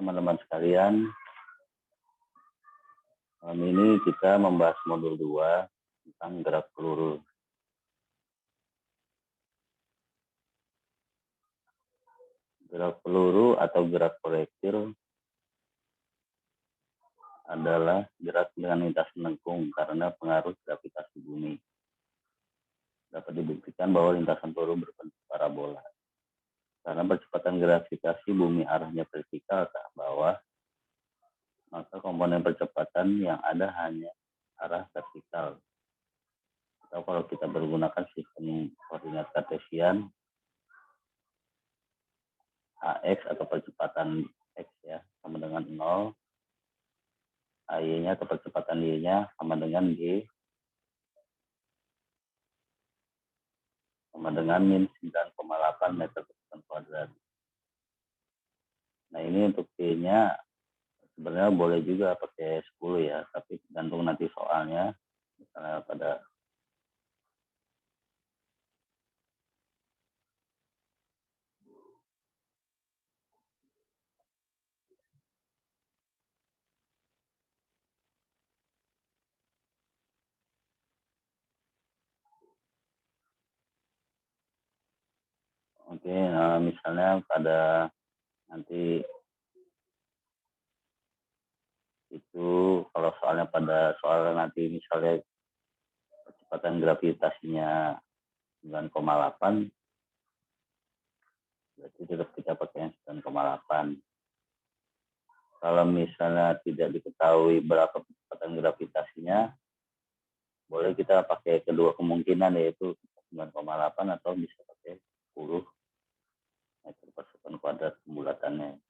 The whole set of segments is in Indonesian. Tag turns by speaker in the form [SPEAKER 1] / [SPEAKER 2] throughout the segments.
[SPEAKER 1] teman-teman sekalian, malam ini kita membahas modul 2 tentang gerak peluru. Gerak peluru atau gerak proyektil adalah gerak dengan lintas melengkung karena pengaruh gravitasi bumi. Dapat dibuktikan bahwa lintasan peluru berbentuk parabola. Karena percepatan gravitasi bumi arahnya vertikal ke bawah, maka komponen percepatan yang ada hanya arah vertikal. Atau kalau kita menggunakan sistem koordinat kartesian, AX atau percepatan X ya sama dengan 0, AY-nya atau percepatan Y-nya sama dengan G sama dengan min 9,8 meter per sekund kuadrat. Nah ini untuk T-nya sebenarnya boleh juga pakai 10 ya, tapi tergantung nanti soalnya. Misalnya pada misalnya pada nanti itu kalau soalnya pada soal nanti misalnya kecepatan gravitasinya 9,8, berarti tetap kita pakai yang 9,8. Kalau misalnya tidak diketahui berapa kecepatan gravitasinya, boleh kita pakai kedua kemungkinan, yaitu 9,8 atau bisa pakai 10 meter per sekund kuadrat pembulatannya.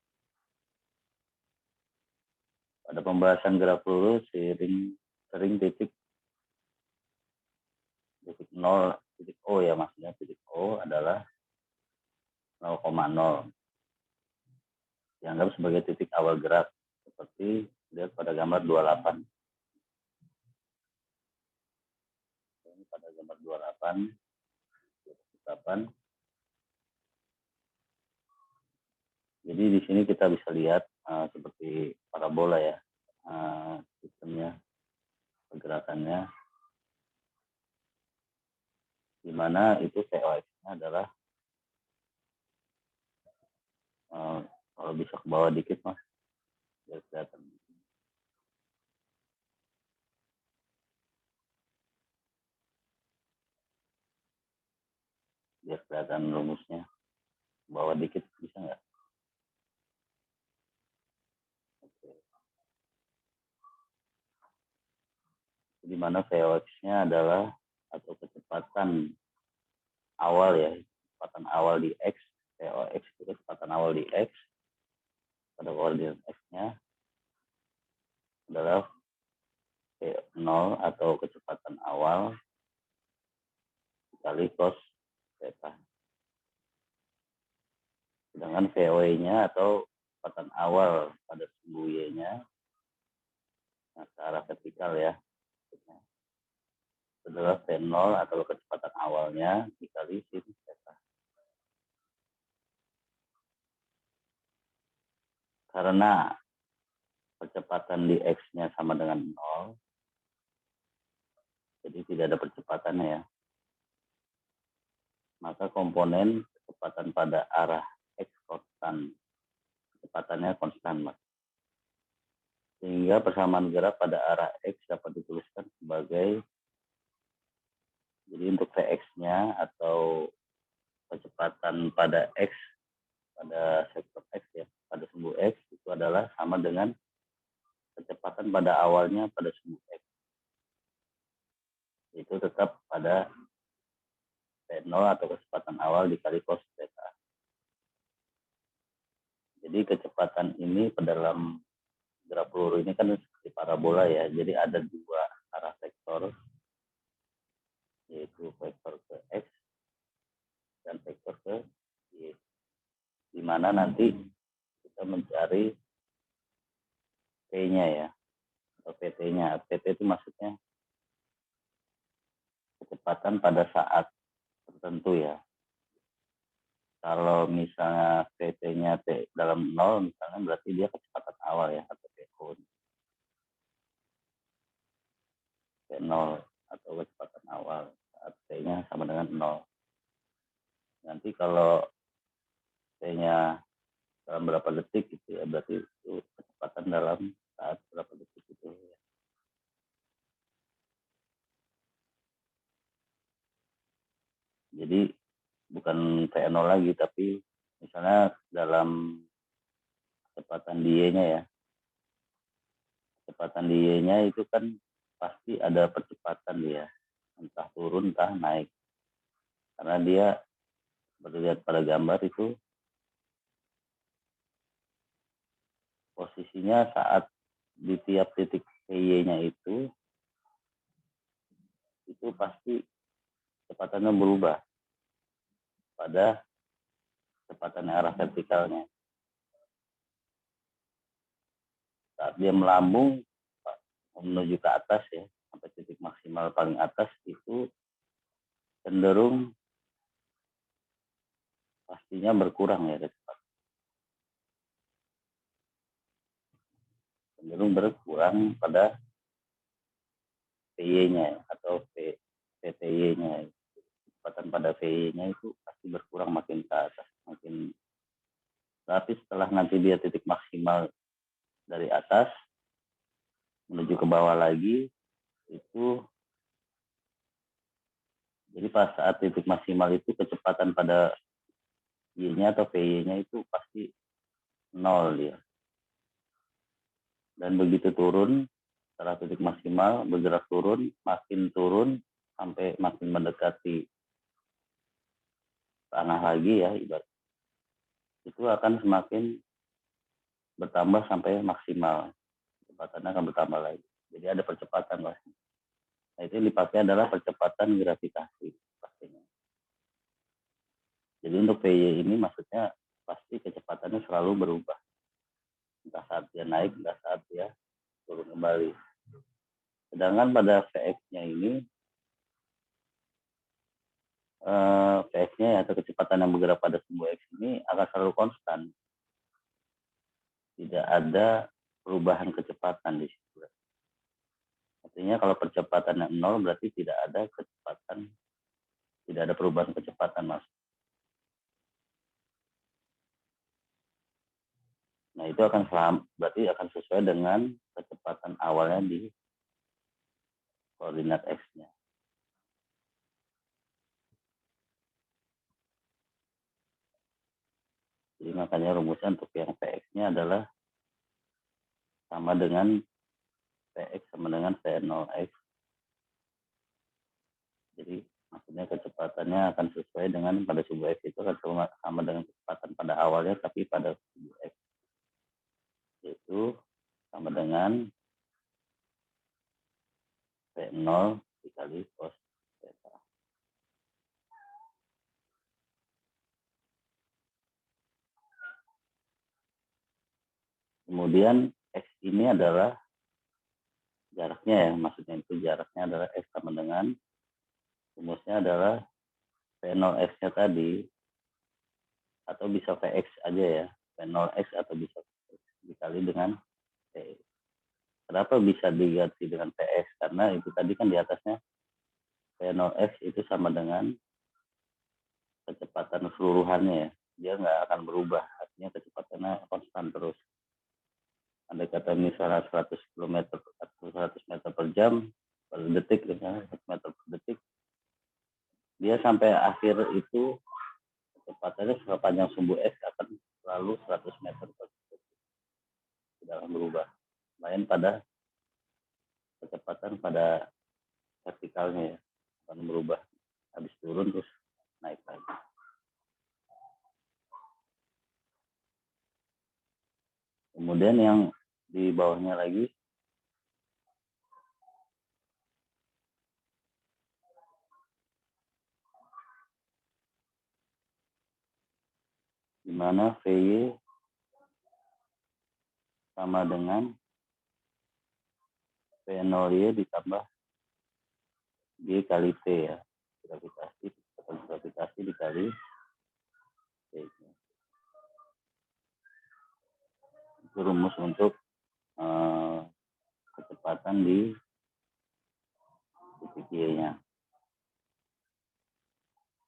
[SPEAKER 1] Pada pembahasan gerak peluru sering titik 0, titik O ya, maksudnya titik O adalah 0,0. Dianggap sebagai titik awal gerak, seperti lihat pada gambar 28. Ini pada gambar 28. Jadi di sini kita bisa lihat seperti parabola ya, sistemnya, pergerakannya, di mana itu VOX-nya adalah kalau bisa ke bawah dikit mas, biar kelihatan. Biar kelihatan rumusnya. Ke bawah dikit bisa nggak? Oke. Di mana VOX-nya adalah atau kecepatan awal ya, kecepatan awal di X, VOX itu kecepatan awal di X, pada koordinat X-nya adalah V0 atau kecepatan awal dikali cos theta. Sedangkan VOE-nya atau kecepatan awal pada sumbu Y-nya, nah, ke arah vertikal ya, adalah V0 atau kecepatan awalnya dikali sin theta. Karena percepatan di X-nya sama dengan 0, jadi tidak ada percepatannya ya, maka komponen kecepatan pada arah X konstan, kecepatannya konstan mas. Sehingga persamaan gerak pada arah X dapat dituliskan sebagai, jadi untuk Vx-nya atau kecepatan pada X, pada sektor X ya, pada sumbu X itu adalah sama dengan kecepatan pada awalnya pada sumbu X. Itu tetap pada V0 atau kecepatan awal dikali cos theta. Jadi kecepatan ini pada dalam gerak peluru ini kan seperti parabola ya, jadi ada dua arah vektor, yaitu vektor ke X dan vektor ke Y, di mana nanti kita mencari P-nya ya, atau PT-nya. PT itu maksudnya kecepatan pada saat tertentu ya. Kalau misalnya VT-nya dalam 0, misalnya berarti dia kecepatan awal ya, atau VO. V0 atau kecepatan awal saat T-nya sama dengan 0. Nanti kalau T-nya dalam berapa detik gitu ya, berarti itu kecepatan dalam saat berapa detik itu ya. Jadi bukan V0 lagi, tapi misalnya dalam kecepatan Y-nya ya. Kecepatan Y-nya itu kan pasti ada percepatan dia. Entah turun, entah naik. Karena dia berlihat pada gambar itu posisinya saat di tiap titik Y-nya itu pasti kecepatannya berubah pada kecepatan arah vertikalnya. Saat dia melambung menuju ke atas ya, sampai titik maksimal paling atas itu cenderung pastinya berkurang ya kecepatan. Cenderung berkurang pada VY-nya atau VTY-nya. Kecepatan pada VY-nya itu pasti berkurang makin ke atas, makin. Tapi setelah nanti dia titik maksimal dari atas menuju ke bawah lagi, itu jadi pas saat titik maksimal itu kecepatan pada Y-nya atau VY-nya itu pasti 0 dia. Dan begitu turun, setelah titik maksimal bergerak turun sampai makin mendekati tanah lagi ya, ibarat itu akan semakin bertambah sampai maksimal, kecepatannya akan bertambah lagi. Jadi ada percepatan lah. Nah, itu yang dipakai adalah percepatan gravitasi pastinya. Jadi untuk VY ini maksudnya pasti kecepatannya selalu berubah, entah saat dia naik, entah saat dia turun kembali. Sedangkan pada Vx-nya ini, Vx-nya atau kecepatan yang bergerak pada sumbu X ini akan selalu konstan. Tidak ada perubahan kecepatan di situ. Artinya kalau percepatannya 0 berarti tidak ada kecepatan, tidak ada perubahan kecepatan, Mas. Nah, itu berarti akan sesuai dengan kecepatan awalnya di koordinat X-nya. Jadi makanya rumusnya untuk yang Vx-nya adalah sama dengan Vx sama dengan V0x. Jadi maksudnya kecepatannya akan sesuai dengan pada sumbu X itu akan sama dengan kecepatan pada awalnya, tapi pada sumbu X itu sama dengan V0 dikali cos theta. Kemudian X ini adalah jaraknya ya, maksudnya itu jaraknya adalah X sama dengan rumusnya adalah V0x-nya tadi, atau bisa Vx aja ya, V0x atau bisa Vx dikali dengan T. Kenapa bisa diganti dengan Vx? Karena itu tadi kan di atasnya V0x itu sama dengan kecepatan keseluruhannya ya. Dia nggak akan berubah, artinya kecepatannya konstan terus. Andai kata misalnya 100 km atau 100 meter per jam per detik, misalnya 100 meter per detik, dia sampai akhir itu kecepatannya sepanjang sumbu X akan selalu 100 meter per detik. Tidak akan berubah. Lain pada kecepatan pada vertikalnya ya, akan berubah. Habis turun terus naik lagi. Kemudian yang di bawahnya lagi, di mana VY sama dengan V0Y ditambah G kali T ya. Gravitasi dikali Itu rumus untuk kecepatan di titik Y-nya.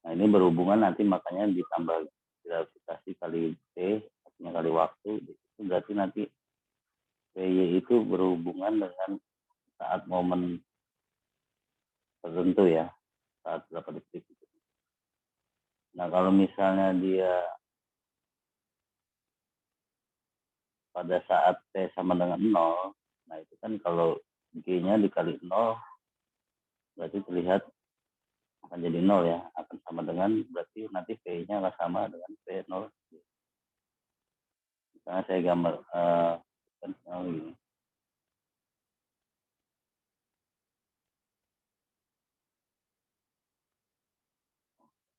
[SPEAKER 1] Nah, ini berhubungan nanti makanya ditambah gravitasi kali T, artinya kali waktu, itu berarti nanti PY itu berhubungan dengan saat momen tertentu ya, saat berapa detik. Nah, kalau misalnya dia pada saat T sama dengan 0, nah itu kan kalau G-nya dikali 0, berarti terlihat akan jadi 0 ya, akan sama dengan, berarti nanti P-nya akan sama dengan P0. Misalnya saya gambar gini.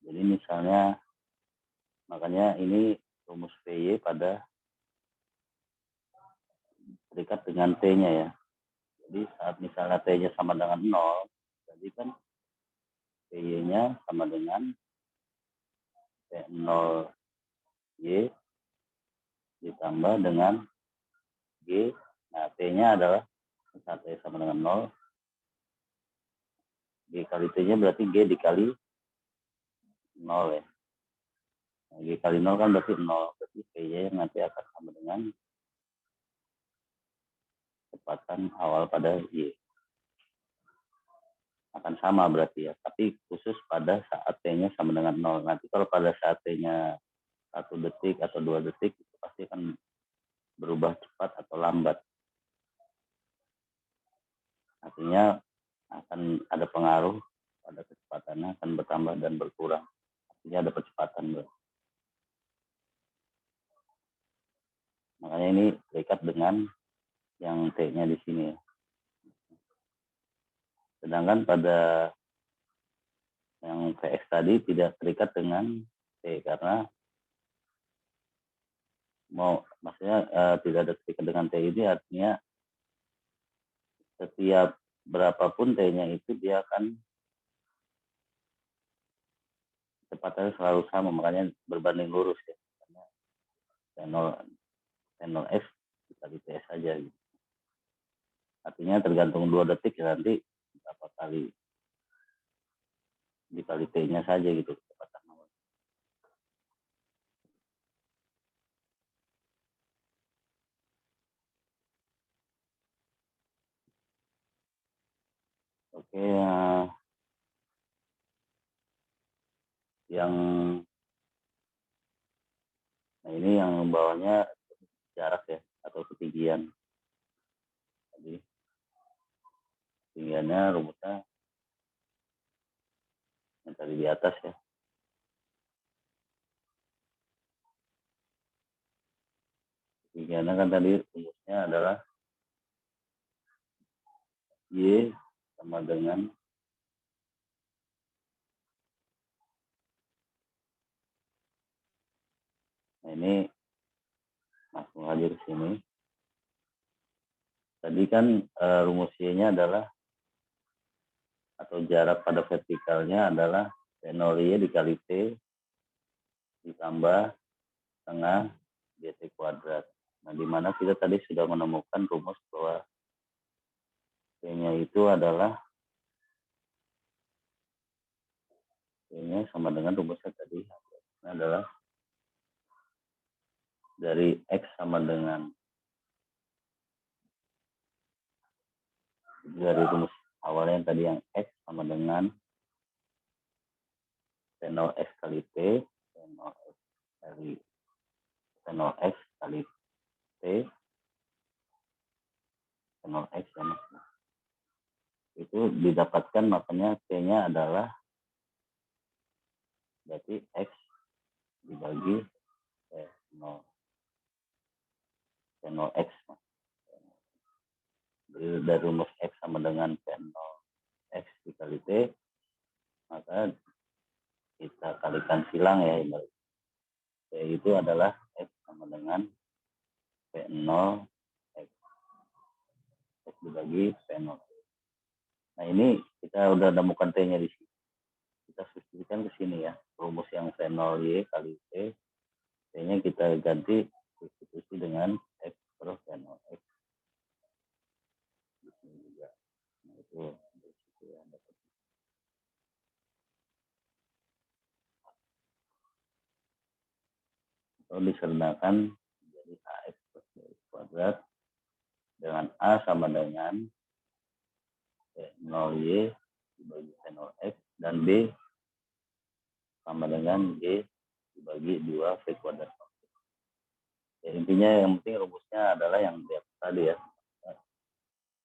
[SPEAKER 1] Jadi misalnya, makanya ini rumus PY pada terikat dengan T-nya ya. Jadi saat misalnya T-nya sama dengan 0, jadi kan PY-nya sama dengan P0Y ditambah dengan G. Nah, T-nya adalah saat T sama dengan 0, G kali T-nya berarti G dikali 0 ya. Nah, G kali 0 kan berarti 0. Berarti PY nanti akan sama dengan kecepatan awal pada Y. Akan sama berarti ya. Tapi khusus pada saat T-nya sama dengan 0. Nanti kalau pada saat T-nya 1 detik atau 2 detik, itu pasti akan berubah cepat atau lambat. Artinya akan ada pengaruh pada kecepatannya, akan bertambah dan berkurang. Artinya ada percepatan. Bro. Makanya ini terikat dengan yang T-nya di sini. Sedangkan pada yang Vx tadi tidak terikat dengan T karena maksudnya tidak ada terikat dengan T ini artinya setiap berapapun T-nya itu dia akan kecepatannya selalu sama, makanya berbanding lurus ya. Karena T0X dikali TS saja gitu. Artinya tergantung 2 detik ya, nanti berapa kali dikali T-nya saja gitu kecepatan. Oke, yang nah ini yang bawahnya jarak ya atau ketinggian. Jadi ketinggiannya rumusnya yang tadi di atas ya. Ketinggiannya kan tadi rumusnya adalah Y sama dengan nah ini langsung aja ke sini. Tadi kan rumus Y-nya adalah atau jarak pada vertikalnya adalah P0Y dikali T ditambah setengah dt kuadrat. Nah, di mana kita tadi sudah menemukan rumus bahwa P-nya itu adalah P-nya sama dengan rumusnya tadi adalah dari X sama dengan dari rumus awalnya yang tadi yang X sama dengan P0X kali T, P0X kali P0X kali T, P0X ya mas. Itu didapatkan makanya T-nya adalah berarti X dibagi P0 P0X. Dari rumus X sama dengan P0X dikali T, maka kita kalikan silang ya. T itu adalah X sama dengan P0 X. X dibagi P0. Nah ini kita udah temukan T-nya di sini. Kita substitusikan ke sini ya. Rumus yang P0Y kali T T-nya kita ganti substitusi dengan X per V0 X. Di sini juga. Nah, itu ya. Atau disederhanakan menjadi AX plus BX kuadrat dengan A sama dengan 0Y dibagi V0X dan B sama dengan G dibagi 2 V kuadrat. Ya, intinya yang penting rumusnya adalah yang di atas tadi ya.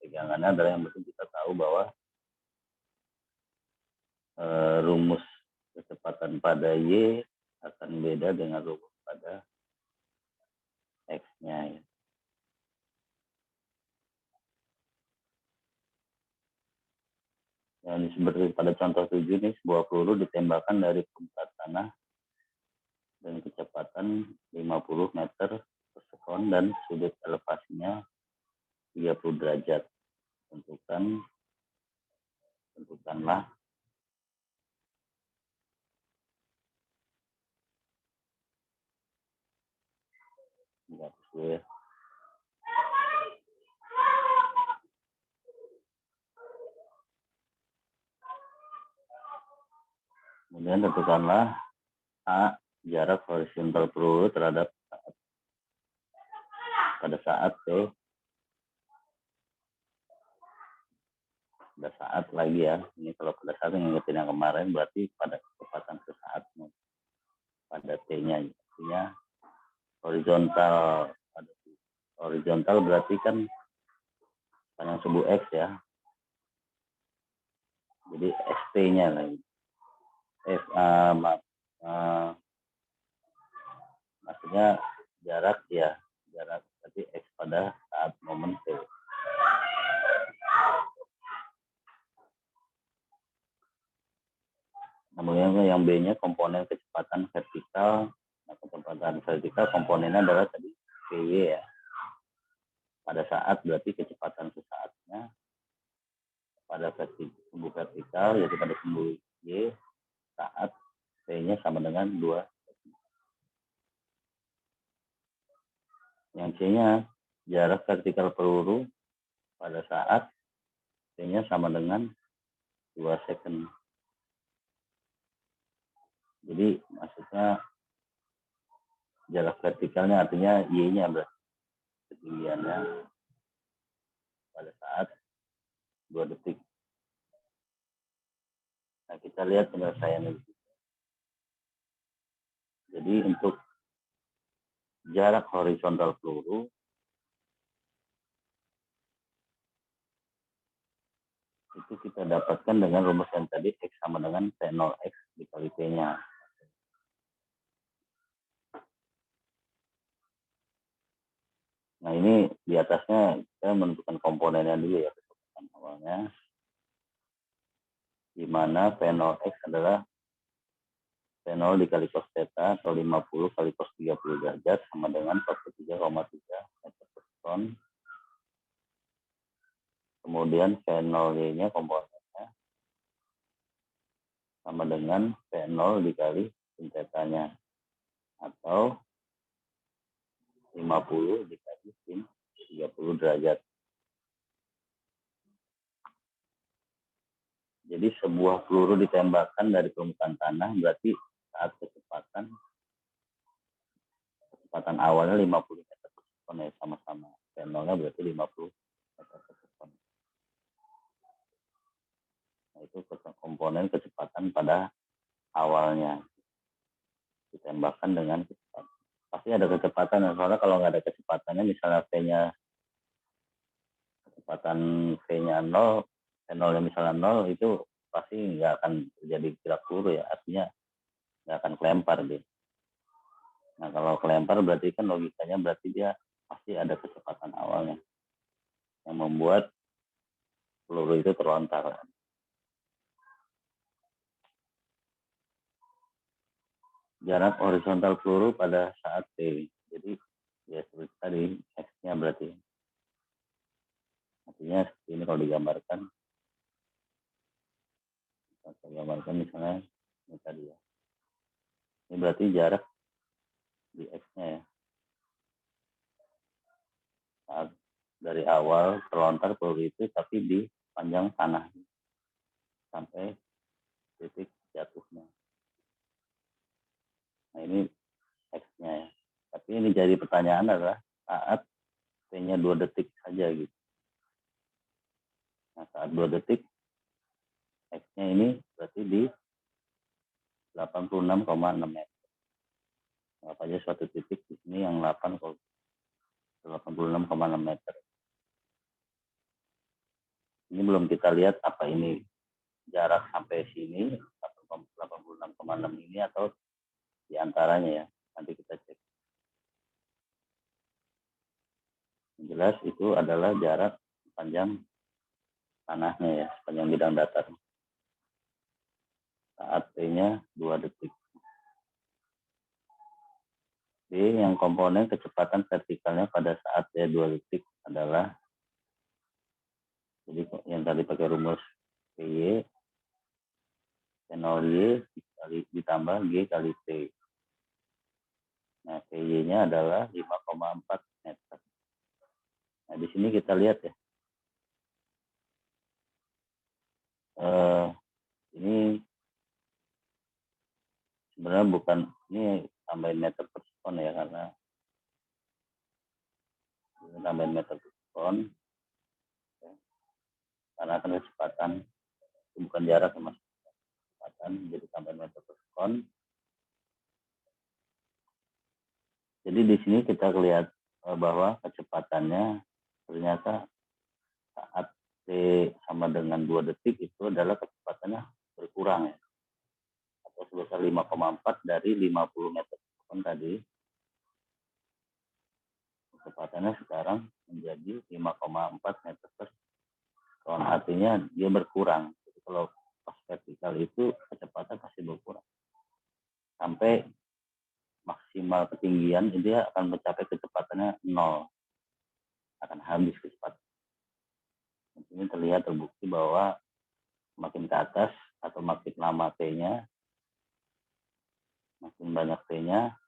[SPEAKER 1] Pegangannya adalah yang penting kita tahu bahwa rumus kecepatan pada Y akan beda dengan rumus pada X-nya. Ya. Yang seperti pada contoh 7 nih, sebuah peluru ditembakkan dari permukaan tanah dengan kecepatan 50 meter per sekon dan sudut elevasinya 30 derajat. Tentukanlah ya. Kemudian tentukanlah A jarak horizontal peluru terhadap pada saat T. Pada saat lagi ya. Ini kalau pada saat ngingetin yang kemarin berarti pada kecepatan sesaat. Pada T-nya. Artinya horizontal. Horizontal berarti kan yang subuh X ya. Jadi ST-nya lagi. Maksudnya jarak ya. Jarak berarti X pada saat momen T. Kemudian yang B-nya komponen kecepatan vertikal. Nah, kecepatan vertikal komponennya adalah tadi PY ya. Pada saat berarti kecepatan sesaatnya pada sumbu vertikal yaitu pada sumbu Y saat P-nya sama dengan 2. Yang C-nya jarak vertikal peluru pada saat P-nya sama dengan 2 second. Jadi maksudnya jarak vertikalnya artinya Y-nya berarti ketinggiannya pada saat 2 detik. Nah, kita lihat penyelesaiannya. Jadi untuk jarak horizontal peluru itu kita dapatkan dengan rumus yang tadi X sama dengan T0X dikali T-nya. Nah, ini di atasnya kita menentukan komponennya dulu ya, kecepatan awalnya. Di mana V0X adalah V0 dikali cos theta atau 50 kali cos 30 derajat sama dengan 43,3 meter per sekon. Kemudian V0Y-nya komponennya sama dengan V0 dikali sin theta-nya atau 50 dikali sin 30 derajat. Jadi sebuah peluru ditembakkan dari permukaan tanah berarti saat kecepatan awalnya 50 meter per sekon ya, sama-sama. V0-nya berarti 50 meter per sekon. Nah, itu komponen kecepatan pada awalnya. Ditembakkan dengan kecepatan. Pasti ada kecepatan, soalnya kalau nggak ada kecepatannya, misalnya kecepatan V-nya 0, V0-nya misalnya 0, itu pasti nggak akan terjadi gerak peluru ya, artinya nggak akan kelempar dia. Nah, kalau kelempar berarti kan logikanya berarti dia pasti ada kecepatan awalnya yang membuat peluru itu terlontar. Jarak horizontal peluru pada saat T. Jadi ya seperti tadi X-nya berarti. Artinya ini kalau digambarkan misalnya ini tadi ya. Ini berarti jarak di X-nya ya. Saat dari awal terlontar peluru itu tapi di panjang tanah sampai titik jatuhnya. Nah ini X-nya ya. Tapi ini jadi pertanyaan adalah saat T-nya 2 detik saja gitu. Nah saat 2 detik X-nya ini berarti di 86,6 meter. Anggap aja suatu titik di sini yang 86,6 meter. Ini belum kita lihat apa ini jarak sampai sini 86,6 ini atau diantaranya ya. Nanti kita cek. Yang jelas itu adalah jarak panjang tanahnya ya, sepanjang bidang datar. Saat T-nya 2 detik. B, yang komponen kecepatan vertikalnya pada saat T 2 detik adalah, jadi yang tadi pakai rumus PY, T0Y ditambah G kali T. Nah, PY-nya adalah 5,4 meter. Nah, di sini kita lihat ya. Ini sebenarnya bukan, ini tambahin meter per sekon ya, karena ini tambahin meter per sekon. Ya. Karena kan kecepatan, itu bukan jarak sama kecepatan, jadi tambahin meter per sekon. Jadi di sini kita lihat bahwa kecepatannya ternyata saat T sama dengan 2 detik itu adalah kecepatannya berkurang ya. Atau sebesar 5,4 dari 50 meter per sekon tadi. Kecepatannya sekarang menjadi 5,4 meter per sekon. Artinya dia berkurang. Jadi kalau pas vertikal itu kecepatan pasti berkurang. Sampai maksimal ketinggian dia akan mencapai kecepatannya 0. Akan habis kecepatan. Ini terlihat terbukti bahwa makin ke atas atau makin lama T-nya, makin banyak T-nya,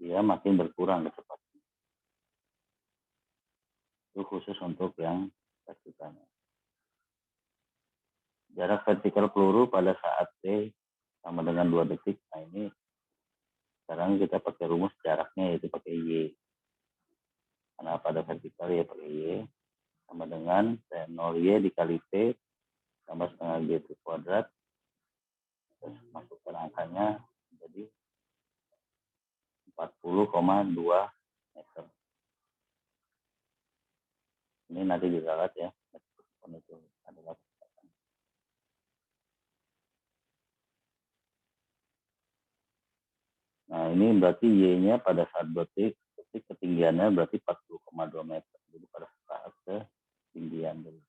[SPEAKER 1] dia makin berkurang kecepatan. Itu khusus untuk yang vertikalnya. Jarak vertikal peluru pada saat T sama dengan 2 detik. Nah ini sekarang kita pakai rumus jaraknya yaitu pakai Y. Karena pada vertikal ya pakai Y. Sama dengan T0Y dikali T tambah setengah G itu kuadrat. Terus masukkan angkanya menjadi 40,2 meter. Ini nanti diralat ya. Itu adalah. Nah ini berarti Y-nya pada saat detik ketinggiannya berarti 40,2 meter. Jadi pada saat ketinggian dulu.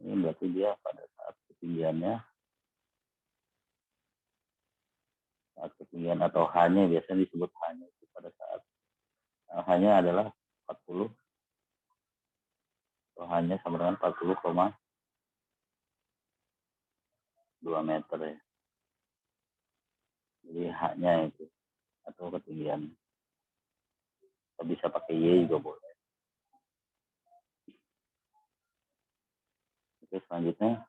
[SPEAKER 1] Ini berarti dia pada saat ketinggiannya, saat ketinggian atau H-nya biasanya disebut H-nya itu pada saat H-nya adalah 40 atau H-nya sama dengan 40,2 meter ya. Jadi H-nya itu atau ketinggian. Kita bisa pakai Y juga boleh. Oke, selanjutnya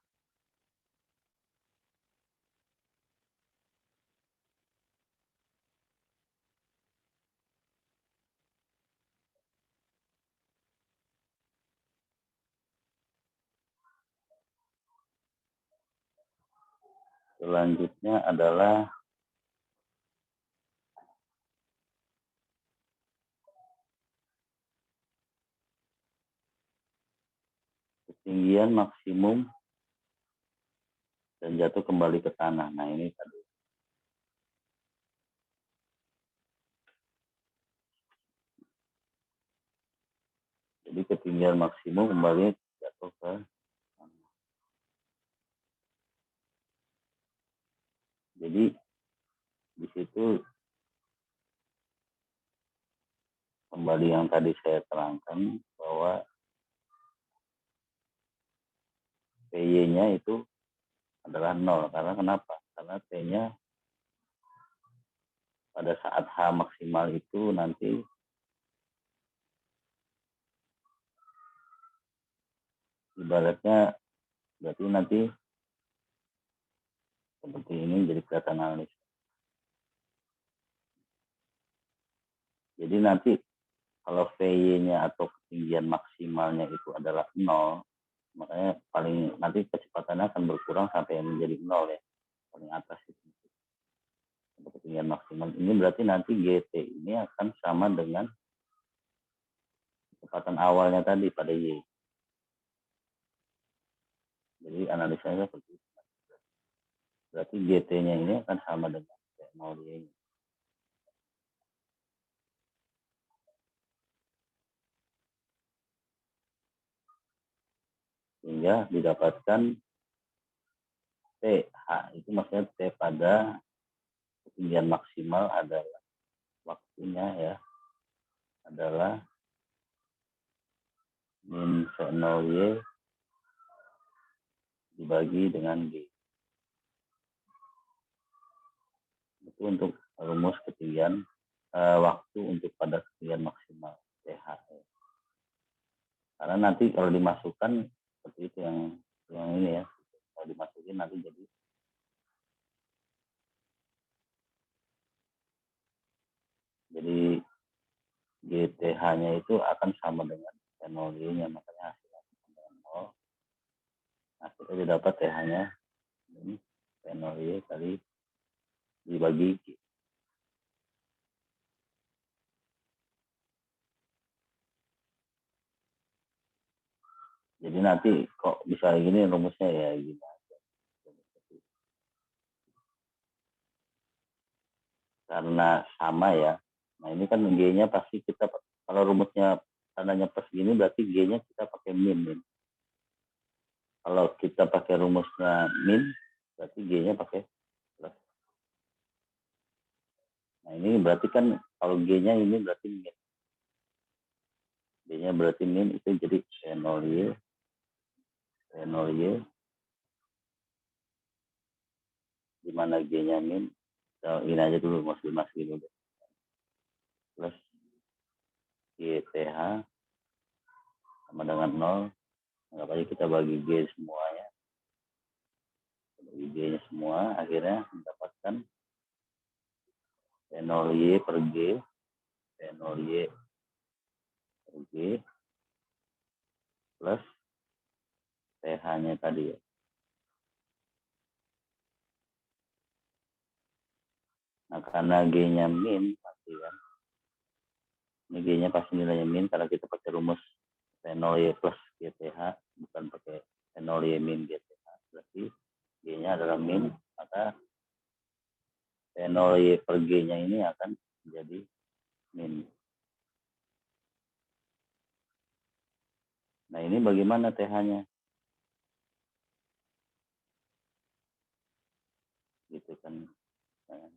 [SPEAKER 1] adalah ketinggian maksimum dan jatuh kembali ke tanah. Nah ini tadi. Jadi ketinggian maksimum kembali jatuh ke tanah. Jadi di situ kembali yang tadi saya terangkan bahwa PY-nya itu adalah 0. Karena kenapa? Karena T-nya pada saat H maksimal itu nanti ibaratnya berarti nanti seperti ini jadi kelihatan analis. Jadi nanti kalau VY-nya atau ketinggian maksimalnya itu adalah 0, makanya paling nanti kecepatannya akan berkurang sampai menjadi 0 ya, paling atas itu. Untuk ketinggian maksimal ini berarti nanti GT ini akan sama dengan kecepatan awalnya tadi pada Y. Jadi analisanya seperti itu. Berarti GT-nya ini akan sama dengan V0Y. Sehingga didapatkan TH itu maksudnya T pada ketinggian maksimal adalah waktunya ya adalah min V0Y dibagi dengan G. Itu untuk rumus ketinggian waktu untuk pada ketinggian maksimal TH. Karena nanti kalau dimasukkan seperti itu yang ini ya, kalau dimasukin nanti jadi GTH-nya itu akan sama dengan V0Y-nya, makanya hasilnya sama dengan 0. Hasilnya didapat TH-nya ini V0Y kali dibagi G. Jadi nanti kok bisa gini rumusnya ya gimana? Karena sama ya. Nah ini kan G-nya pasti kita kalau rumusnya tandanya plus gini berarti G-nya kita pakai min. Kalau kita pakai rumusnya min berarti G-nya pakai plus. Nah ini berarti kan kalau G-nya ini berarti min. G-nya berarti min itu jadi V0Y di mana G-nya min. Ini aja dulu masih dulu. Plus GTH sama dengan 0. Anggap aja kita bagi G semuanya. Bagi G-nya semua, akhirnya mendapatkan V0Y per G. V0Y per G plus TH-nya tadi ya. Nah, karena G-nya min, pasti kan. Ini G-nya pasti nilainya min, karena kita pakai rumus V0Y plus GTH, bukan pakai V0Y min GTH. Berarti G-nya adalah min, maka V0Y per G-nya ini akan menjadi min. Nah, ini bagaimana TH-nya? Gitu kan. Nah,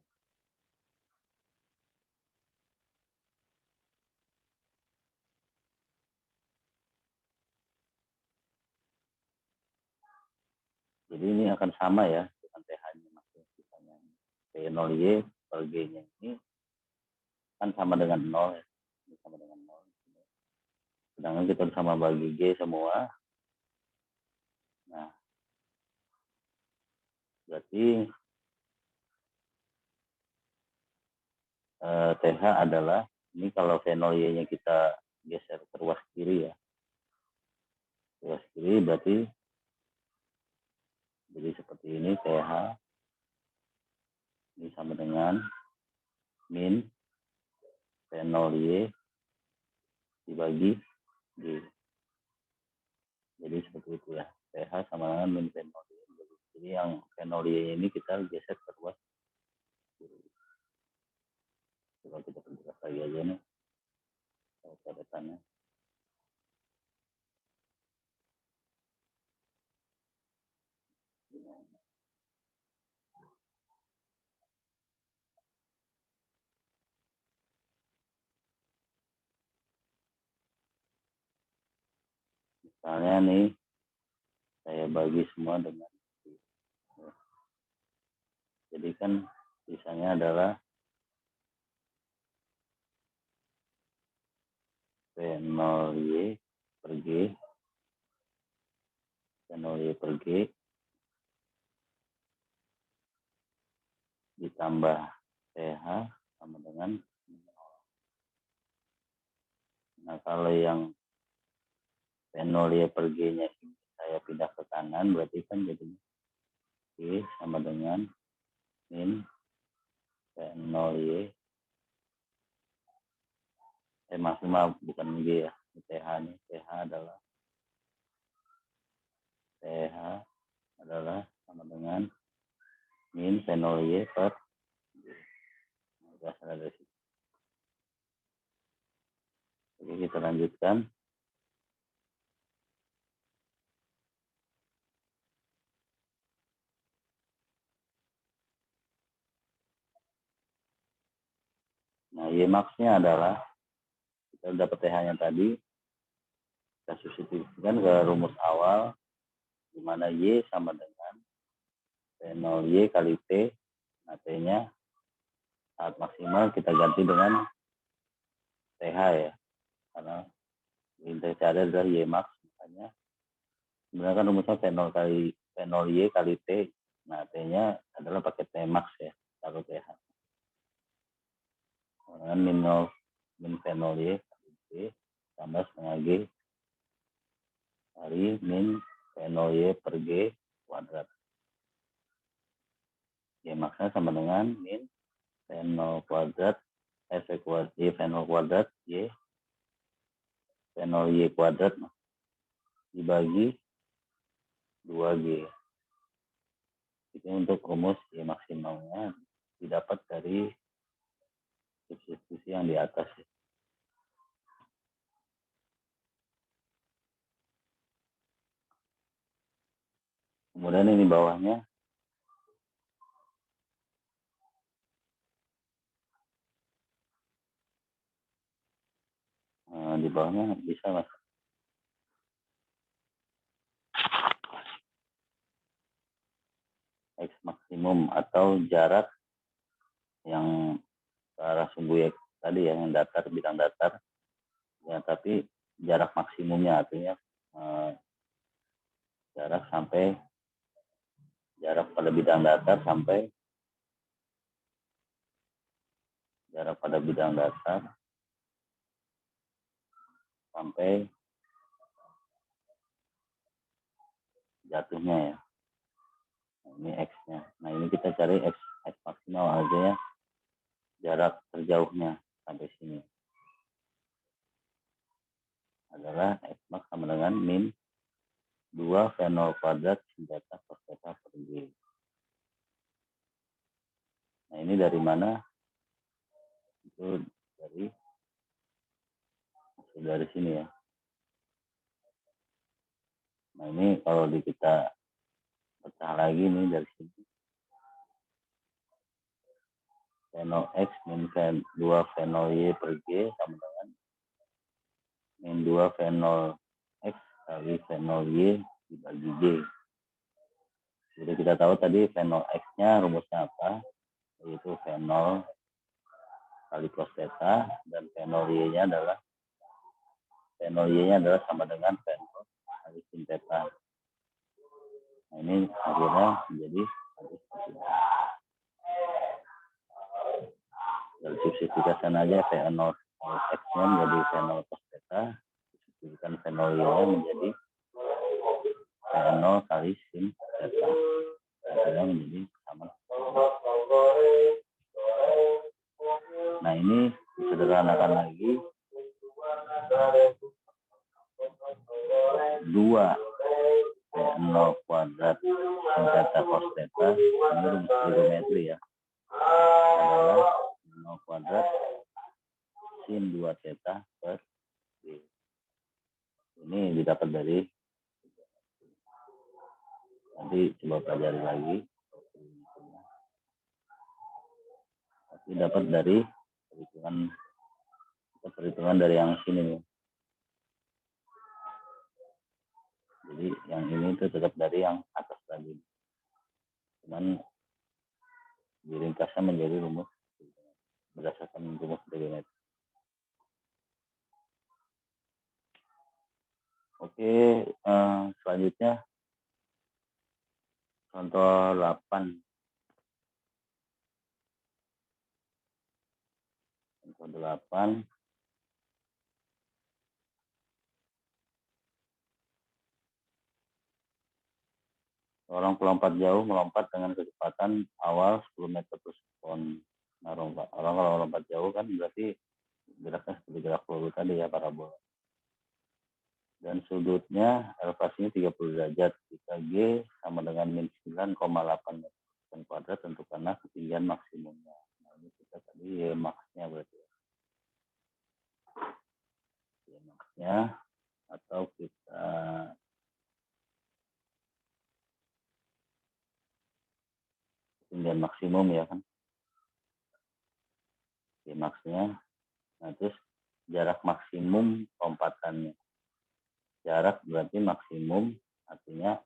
[SPEAKER 1] jadi ini akan sama ya dengan TH-nya maksudnya. V0Y per G-nya ini kan sama dengan 0 ya. Ini sama dengan 0. Sedangkan kita sama bagi G semua. Nah, berarti TH adalah, ini kalau V0Y-nya kita geser ke ruas kiri ya. Ruas kiri berarti jadi seperti ini, TH ini sama dengan min V0Y dibagi G. Jadi seperti itu ya. TH sama dengan min V0Y. Jadi yang V0Y ini kita geser ke ruas kiri. Coba kita perjelas lagi aja nih. Catatannya. Misalnya nih, saya bagi semua dengan jadi kan sisanya adalah V0Y per G, V0Y per G ditambah TH sama dengan, nah kalau yang V0Y per G-nya saya pindah ke kanan, berarti kan jadi G sama dengan min V0Y, maksimal bukan G ya, TH nih, TH adalah sama dengan min V0Y per G. Berasal dari situ. Oke, kita lanjutkan. Nah, Y max-nya adalah, kita dapat TH-nya tadi, kita substitusikan ke rumus awal, di mana Y sama dengan V0Y kali T, nah T-nya saat maksimal kita ganti dengan TH ya, karena intensi ada adalah Y max, makanya sebenarnya kan rumusnya V0Y kali T, nah T-nya adalah pakai T max ya, taruh TH. Dengan min V0Y kali T tambah setengah G kali min V0Y per G kuadrat. Y max-nya sama dengan min V0 kuadrat, Y V0 kuadrat, Y V0Y kuadrat dibagi 2G. Itu untuk rumus Y maksimalnya didapat dari substitusi yang di atas. Kemudian ini bawahnya, di bawahnya bisa mas. X maksimum atau jarak yang ke arah sumbu X tadi ya, yang datar, bidang datar. Ya, tapi jarak maksimumnya artinya jarak pada bidang datar sampai jarak pada bidang datar sampai jatuhnya ya. Nah, ini X-nya. Nah, ini kita cari X maksimal aja ya. Jarak terjauhnya sampai sini adalah X max sama dengan min 2 V0 kuadrat sin theta cos theta per G. Nah, ini dari mana? Itu dari sini ya. Nah, ini kalau kita pecah lagi nih dari sini. V0 X min 2 V0 Y per G sama dengan min 2 V0 X kali V0 Y dibagi G. Jadi kita tahu tadi V0 X-nya rumusnya apa? Yaitu V0 kali cos theta, dan V0 Y-nya adalah sama dengan V0 kali sin theta. Nah, ini akhirnya menjadi dari substitusikan aja V0 X-nya menjadi V0 cos theta, substitusikan V0 Y-nya menjadi V0 kali sin theta. Akhirnya menjadi sama. Nah, ini disederhanakan lagi. 2 V0 kuadrat sin theta cos theta, ini rumus trigonometri ya, adalah 0 kuadrat sin 2 theta per G. Ini didapat dari, nanti coba pelajari lagi. Tapi dapat dari perhitungan dari yang sini nih. Jadi yang ini itu tetap dari yang atas tadi. Cuman diringkasnya menjadi rumus berdasarkan rumus trigonometri. Oke, selanjutnya contoh 8. Contoh 8. Seorang pelompat jauh melompat dengan kecepatan awal 10 meter per sekon. Nah, orang kalau melompat jauh kan berarti geraknya seperti gerak peluru tadi ya, parabola. Dan sudutnya elevasinya 30 derajat. Jika G sama dengan min 9,8 meter kuadrat, tentukanlah ketinggian maksimumnya. Nah, ini kita tadi Y max-nya berarti ya. Y max-nya atau kita ketinggian maksimum ya kan. Y max-nya. Nah, terus jarak maksimum lompatannya. Jarak berarti maksimum, artinya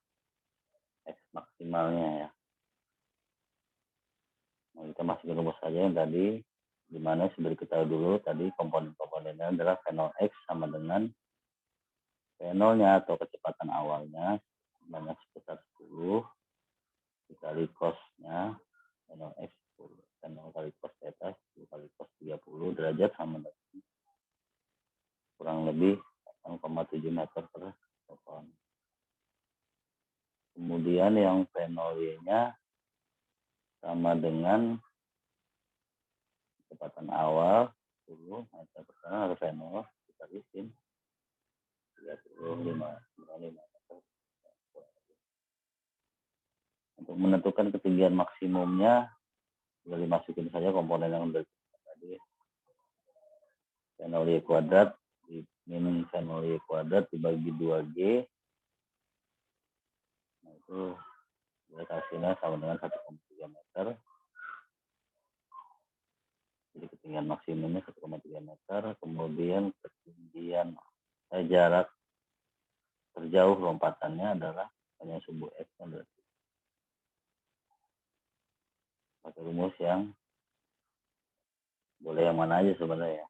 [SPEAKER 1] X maksimalnya ya. Nah, kita masukin rumus saja yang tadi, di mana sudah diketahui dulu tadi komponen-komponennya adalah V0 X sama dengan V0-nya atau kecepatan awalnya sebanyak sebesar 10 dikali cos-nya V0 X 10. V0 kali cos theta 10 kali cos 30 derajat sama dengan kurang lebih 8,7 meter per sekon. Kemudian yang V0Y-nya sama dengan kecepatan awal 10 meter per sekon harus V0 kita bikin 35 meter. Untuk menentukan ketinggian maksimumnya sudah dimasukin saja komponen yang udah tadi, V0Y kuadrat min V0Y kuadrat dibagi 2G. Nah, itu hasilnya sama dengan 1,3 meter. Jadi ketinggian maksimumnya 1,3 meter. Kemudian ketinggian jarak terjauh lompatannya adalah hanya subuh X kan, berarti pakai rumus yang boleh yang mana aja sebenarnya.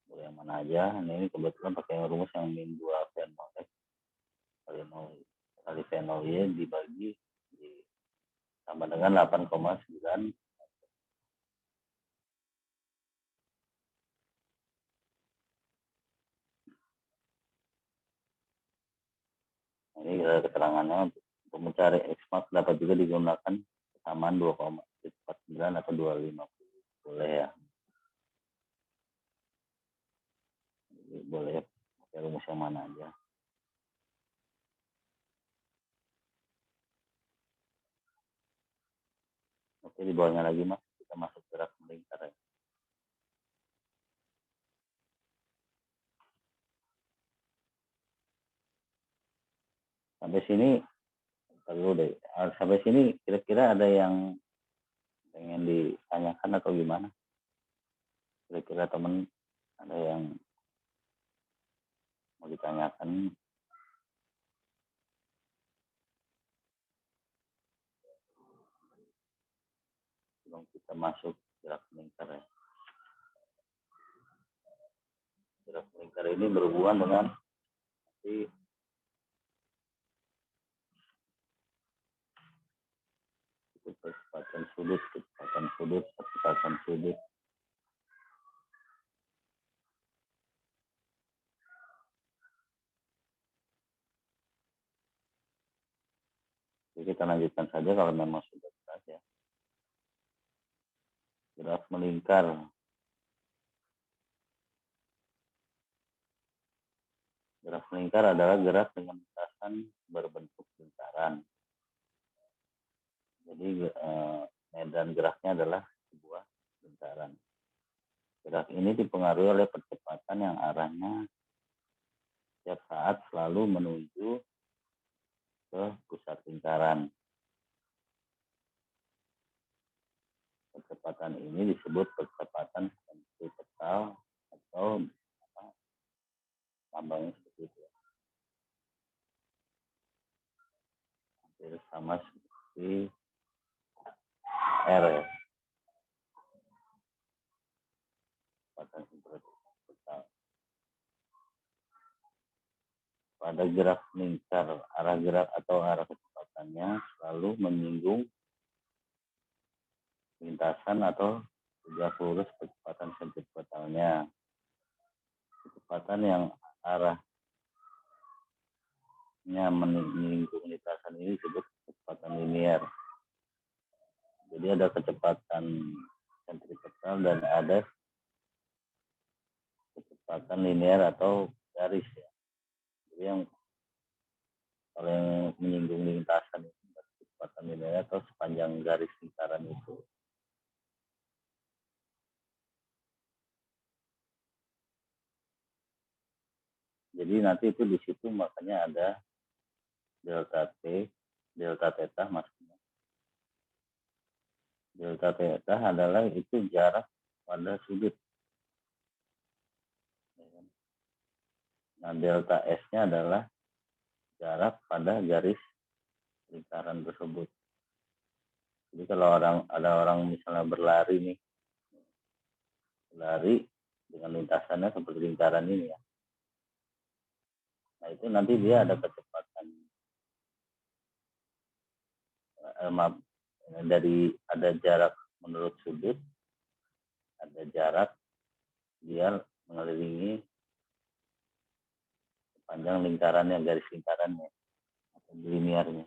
[SPEAKER 1] Boleh yang mana aja. Nah, ini kebetulan pakai rumus yang min 2 V0 X kali 0 kali V0Y dibagi sama dengan 8,9. Nah, ini keterangannya untuk mencari X max dapat juga digunakan kesamaan 2,49 atau 250. Boleh ya. Jadi boleh pakai rumus yang mana aja. Oke, di bawahnya lagi Mas, kita masuk gerak melingkar ya. Sampai sini dulu deh. Sampai sini kira-kira ada yang pengen ditanyakan atau gimana? Kira-kira teman ada yang mau ditanyakan? Sebelum kita masuk gerak melingkar ya. Gerak melingkar ini berhubungan dengan nanti kecepatan sudut. Jadi kita lanjutkan saja kalau memang sudah jelas ya. Gerak melingkar. Gerak melingkar adalah gerak dengan lintasan berbentuk lingkaran. Jadi medan geraknya adalah sebuah lingkaran. Gerak ini dipengaruhi oleh percepatan yang arahnya setiap saat selalu menuju ke pusat lingkaran. Percepatan ini disebut percepatan sentripetal atau lambangnya seperti itu. Hampir sama seperti R ya. Percepatan sentripetal. pada gerak lingkar, arah gerak atau arah kecepatannya selalu menyinggung lintasan atau tegak lurus kecepatan sentripetalnya. Kecepatan yang arahnya menyinggung lintasan ini disebut kecepatan linear. Jadi ada kecepatan sentripetal dan ada kecepatan linear atau garis ya. Jadi yang kalau yang menyinggung lintasan itu kecepatan linear atau sepanjang garis lingkaran itu. Jadi nanti itu di situ makanya ada delta T, delta theta maksudnya. Delta theta adalah itu jarak pada sudut. Nah, delta S-nya adalah jarak pada garis lingkaran tersebut. Jadi kalau ada orang misalnya berlari nih, berlari dengan lintasannya seperti lingkaran ini ya. Nah itu nanti dia ada kecepatan ada jarak menurut sudut, ada jarak dia mengelilingi sepanjang lingkarannya, garis lingkarannya atau linearnya.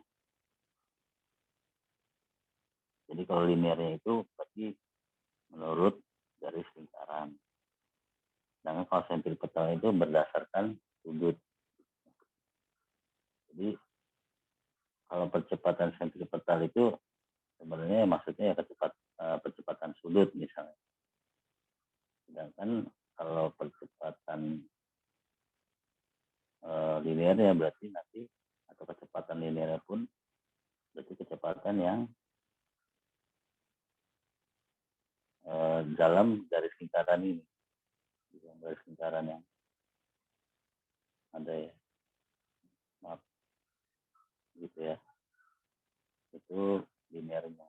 [SPEAKER 1] Jadi kalau linearnya itu berarti menurut garis lingkaran. Sedangkan kalau sentripetal itu berdasarkan sudut. Jadi kalau percepatan sentripetal itu sebenarnya maksudnya ya percepatan sudut misalnya. Sedangkan kalau percepatan linear ya berarti nanti atau kecepatan linear pun berarti kecepatan yang dalam garis lingkaran ini, garis lingkaran yang ada ya, maaf gitu ya, itu linearnya.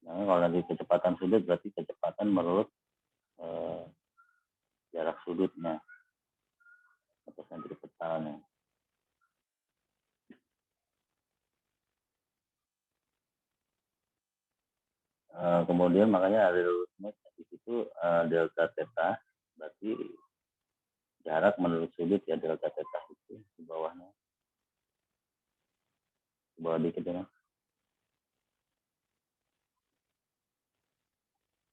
[SPEAKER 1] Nah kalau nanti kecepatan sudut berarti kecepatan menurut jarak sudutnya atau sentripetalnya. Kemudian makanya ada di situ delta theta berarti jarak menurut sudut ya, delta theta itu di bawahnya, di bawah dikit ya.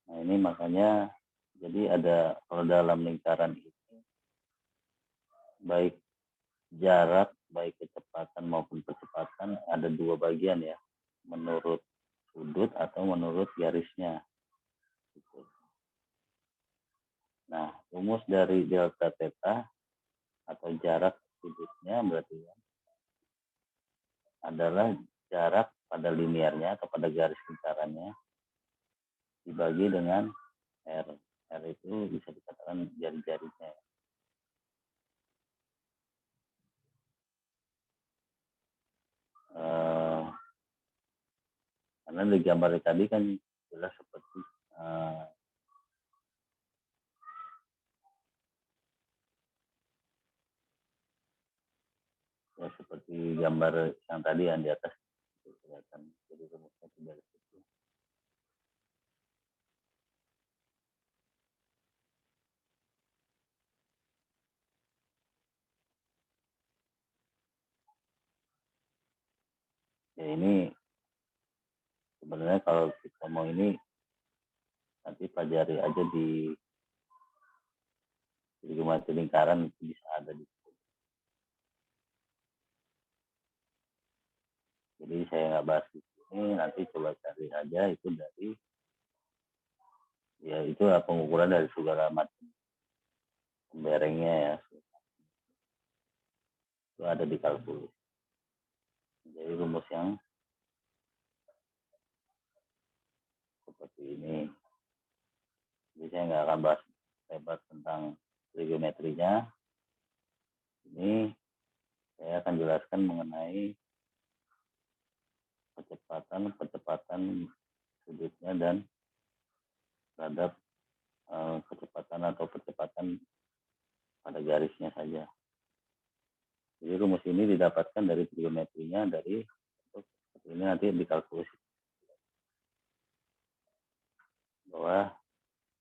[SPEAKER 1] Nah ini makanya jadi ada kalau dalam lingkaran ini baik jarak, baik kecepatan maupun percepatan ada dua bagian ya, menurut sudut atau menurut garisnya. Nah, rumus dari delta theta atau jarak sudutnya berarti ya, adalah jarak pada linearnya atau pada garis lingkarannya dibagi dengan R. R itu bisa dikatakan jari-jarinya. Karena di gambar tadi kan jelas seperti ya seperti gambar yang tadi yang di atas itu kelihatan. Jadi rumusnya dari situ. Ya ini sebenarnya kalau kita mau ini nanti pelajari aja di geometri lingkaran itu bisa ada di situ. Jadi saya nggak bahas di sini, nanti coba cari aja itu dari ya itu pengukuran dari segala macam pemberengnya ya. Itu ada di kalkulus. Jadi rumus yang seperti ini. Jadi saya nggak akan bahas lebar tentang trigonometrinya. Ini saya akan jelaskan mengenai kecepatan sudutnya dan terhadap kecepatan atau percepatan didapatkan dari trigonometrinya dari ini nanti dikalkulasi bahwa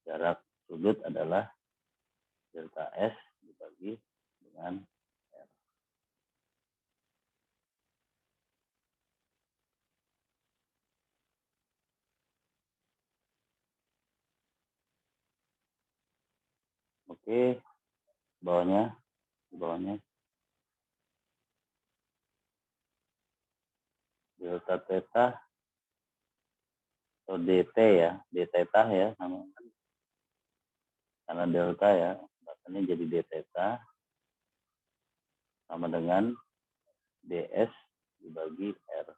[SPEAKER 1] jarak sudut adalah delta S dibagi dengan R. Oke, bawahnya delta theta atau dt ya, d theta ya namanya. Karena delta ya, bacanya jadi d theta sama dengan ds dibagi R.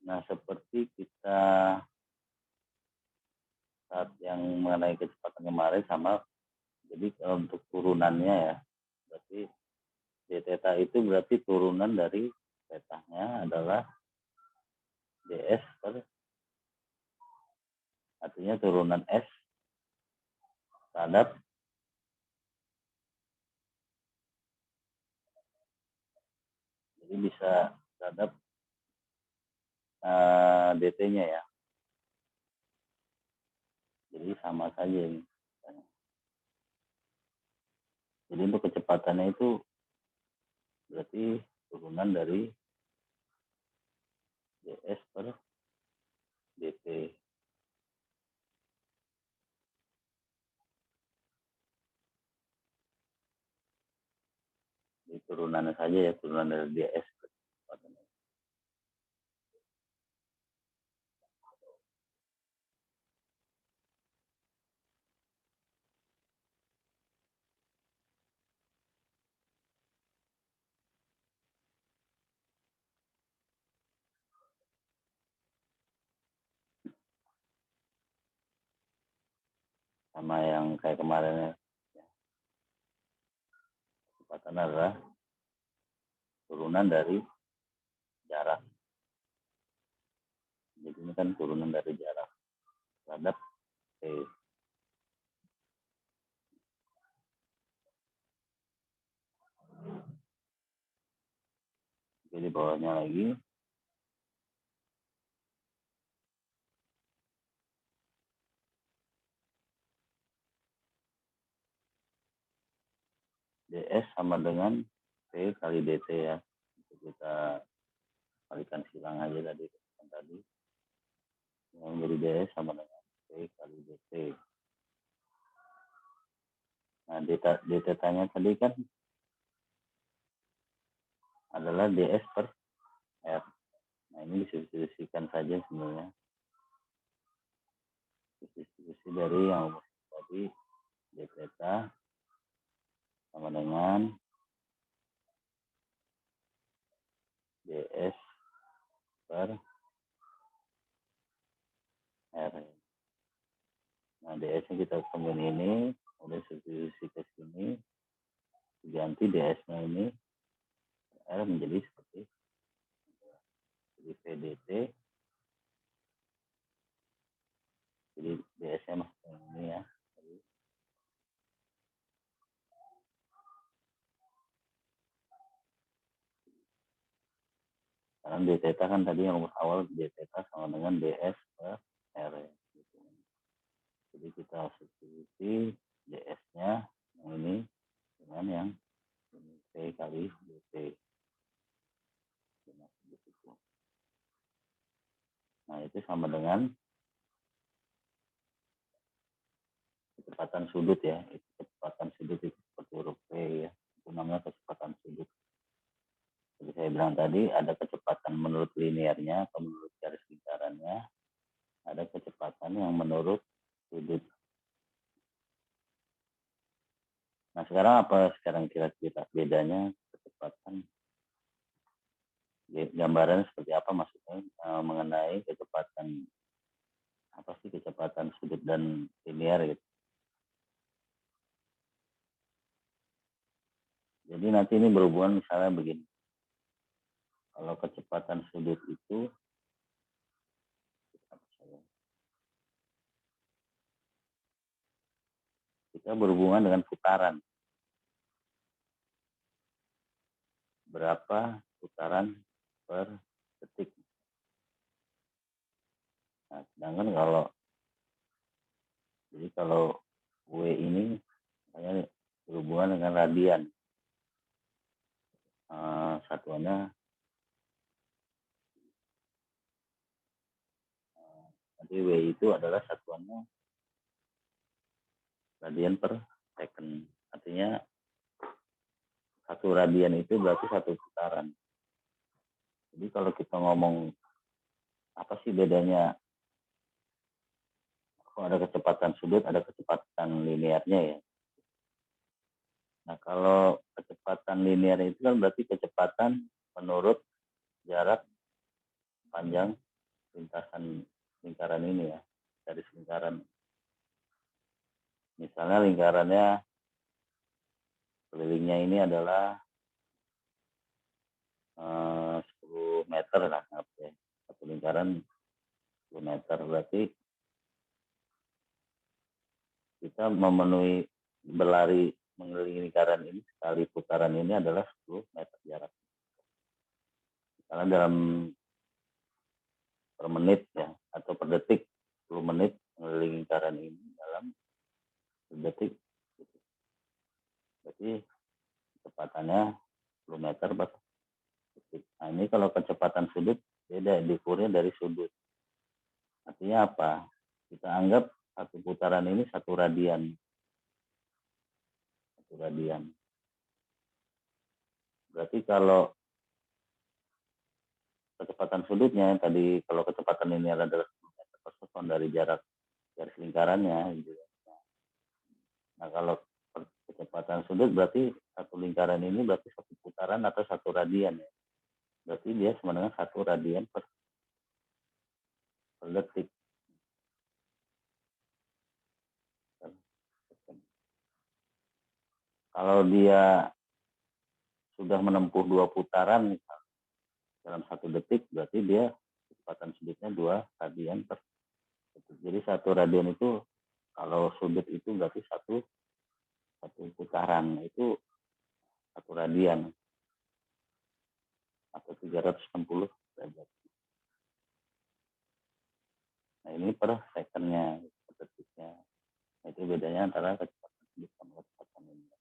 [SPEAKER 1] Nah, seperti kita saat yang mengenai kecepatan kemarin sama, jadi untuk turunannya ya, berarti d theta itu berarti turunan dari theta-nya adalah ds per, artinya turunan S terhadap jadi bisa terhadap dt-nya ya. Jadi sama saja ini. Jadi untuk kecepatannya itu berarti turunan dari ds per dt. Jadi turunannya saja ya, turunan dari ds. Sama yang kayak kemarin ya. Kecepatan adalah turunan dari jarak. Jadi ini kan turunan dari jarak terhadap t. Jadi bawahnya lagi ds sama dengan t kali dt ya. Kita kalikan silang aja tadi yang jadi ds sama dengan t kali dt. Nah, d-nya tadi kan adalah ds per r. Nah, ini distribusikan saja sebenarnya. Distribusi dari yang tadi d theta sama dengan ds per r. Nah, ds-nya kita temuin ini, kemudian substitusi ke sini, diganti ds-nya ini r menjadi seperti jadi pdt, jadi ds-nya masuk ini ya. Karena d theta kan tadi yang awal d theta sama dengan ds per r. Jadi kita substitusi ds-nya yang ini dengan yang t kali dt. Nah, itu sama dengan kecepatan sudut ya. Itu kecepatan sudut itu seperti huruf P ya. Itu namanya kecepatan sudut. Jadi saya bilang tadi ada kecepatan menurut linearnya atau menurut garis lingkarannya. Ada kecepatan yang menurut sudut. Nah, sekarang apa sekarang kira-kira bedanya kecepatan? Gambaran seperti apa maksudnya mengenai kecepatan apa sih kecepatan sudut dan linear gitu. Jadi nanti ini berhubungan misalnya begini. Kalau kecepatan sudut itu kita berhubungan dengan putaran. berapa putaran per detik. Nah, sedangkan kalau W ini hanya berhubungan dengan radian. Satuannya nanti W itu adalah satuannya radian per second. Artinya satu radian itu berarti satu putaran. Jadi kalau kita ngomong apa sih bedanya, kalau ada kecepatan sudut, ada kecepatan linearnya ya. Nah, kalau kecepatan linear itu kan berarti kecepatan menurut jarak panjang lintasan lingkaran ini ya, garis lingkaran. Misalnya lingkarannya, kelilingnya ini adalah 10 meter lah, satu lingkaran 10 meter, berarti kita memenuhi berlari mengelilingi lingkaran ini sekali putaran ini adalah 10 meter jarak. Karena dalam per menit ya, atau per detik 10 menit mengelilingi lingkaran ini dalam detik. Berarti kecepatannya 10 meter per detik. Nah, ini kalau kecepatan sudut beda, diukurnya dari sudut. Artinya apa? Kita anggap satu putaran ini satu radian. Satu radian. Berarti kalau kecepatan sudutnya tadi, kalau kecepatan ini adalah 10 meter per sekon dari jarak garis lingkarannya gitu. Nah, kalau kecepatan sudut berarti satu lingkaran ini berarti satu putaran atau satu radian ya. Berarti dia sama dengan satu radian per detik. Kalau dia sudah menempuh 2 putaran dalam 1 detik, berarti dia kecepatan sudutnya 2 radian per detik. Jadi 1 radian itu, kalau sudut itu berarti satu putaran, itu 1 radian atau 360 derajat. Nah, ini per secondnya, per detiknya. Nah, itu bedanya antara kecepatan sudut sama kecepatan linear.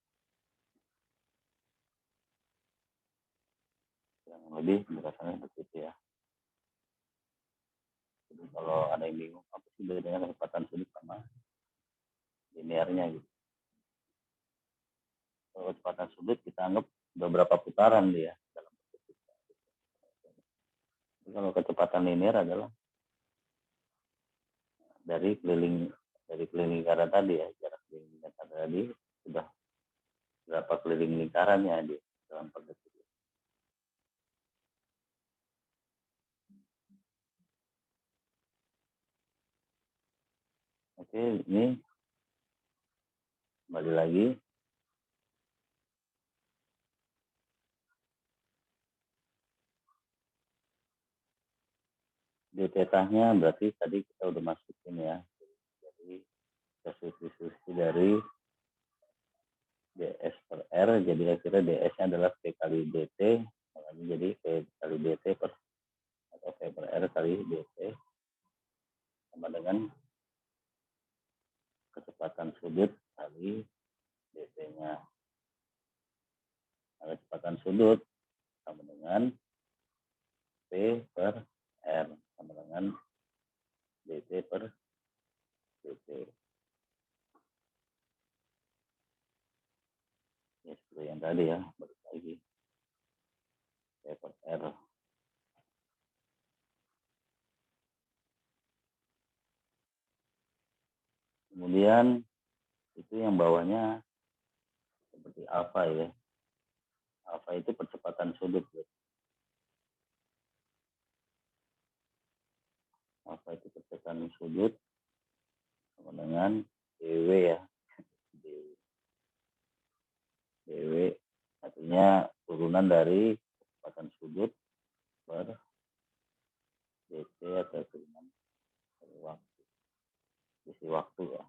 [SPEAKER 1] Yang lebih penjelasannya seperti itu ya. Jadi kalau ada yang bingung apa sih bedanya kecepatan sudut sama linearnya gitu. Kalau kecepatan sudut kita anggap beberapa putaran dia dalam detik. Jadi kalau kecepatan linear adalah dari keliling lingkaran tadi ya, jarak keliling lingkaran tadi sudah berapa keliling lingkarannya di dalam per detik. Oke, ini kembali lagi. Di tetanya berarti tadi kita udah masukin ya. Jadi kita substitusi dari ds per r, jadi akhirnya ds-nya adalah p kali dt, jadi p kali dt per atau p per r kali dt sama dengan kecepatan sudut kali dt-nya. Nah, kecepatan sudut sama dengan p per r sama dengan dt per dt. Ya, seperti yang tadi ya, balik lagi p per r. Kemudian itu yang bawahnya seperti alfa ya. Alfa itu percepatan sudut. Alfa itu percepatan sudut sama dengan dw ya. dw artinya turunan dari kecepatan sudut per dt atau turunan dari waktu. Selisih waktu ya.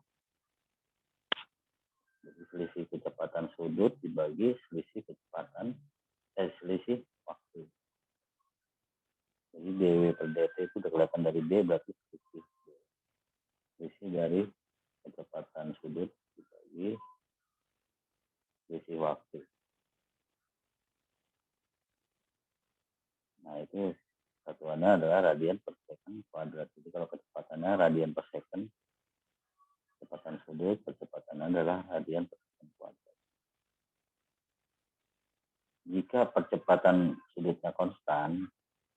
[SPEAKER 1] Jadi selisih kecepatan sudut dibagi selisih kecepatan selisih waktu. Jadi dw per dt itu udah kelihatan dari d, berarti selisih dari kecepatan sudut dibagi selisih waktu. Nah, itu satuannya adalah radian per second kuadrat. Jadi kalau kecepatannya radian per second, kecepatan sudut, kecepatannya adalah radian per second kuadrat. Jika percepatan sudutnya konstan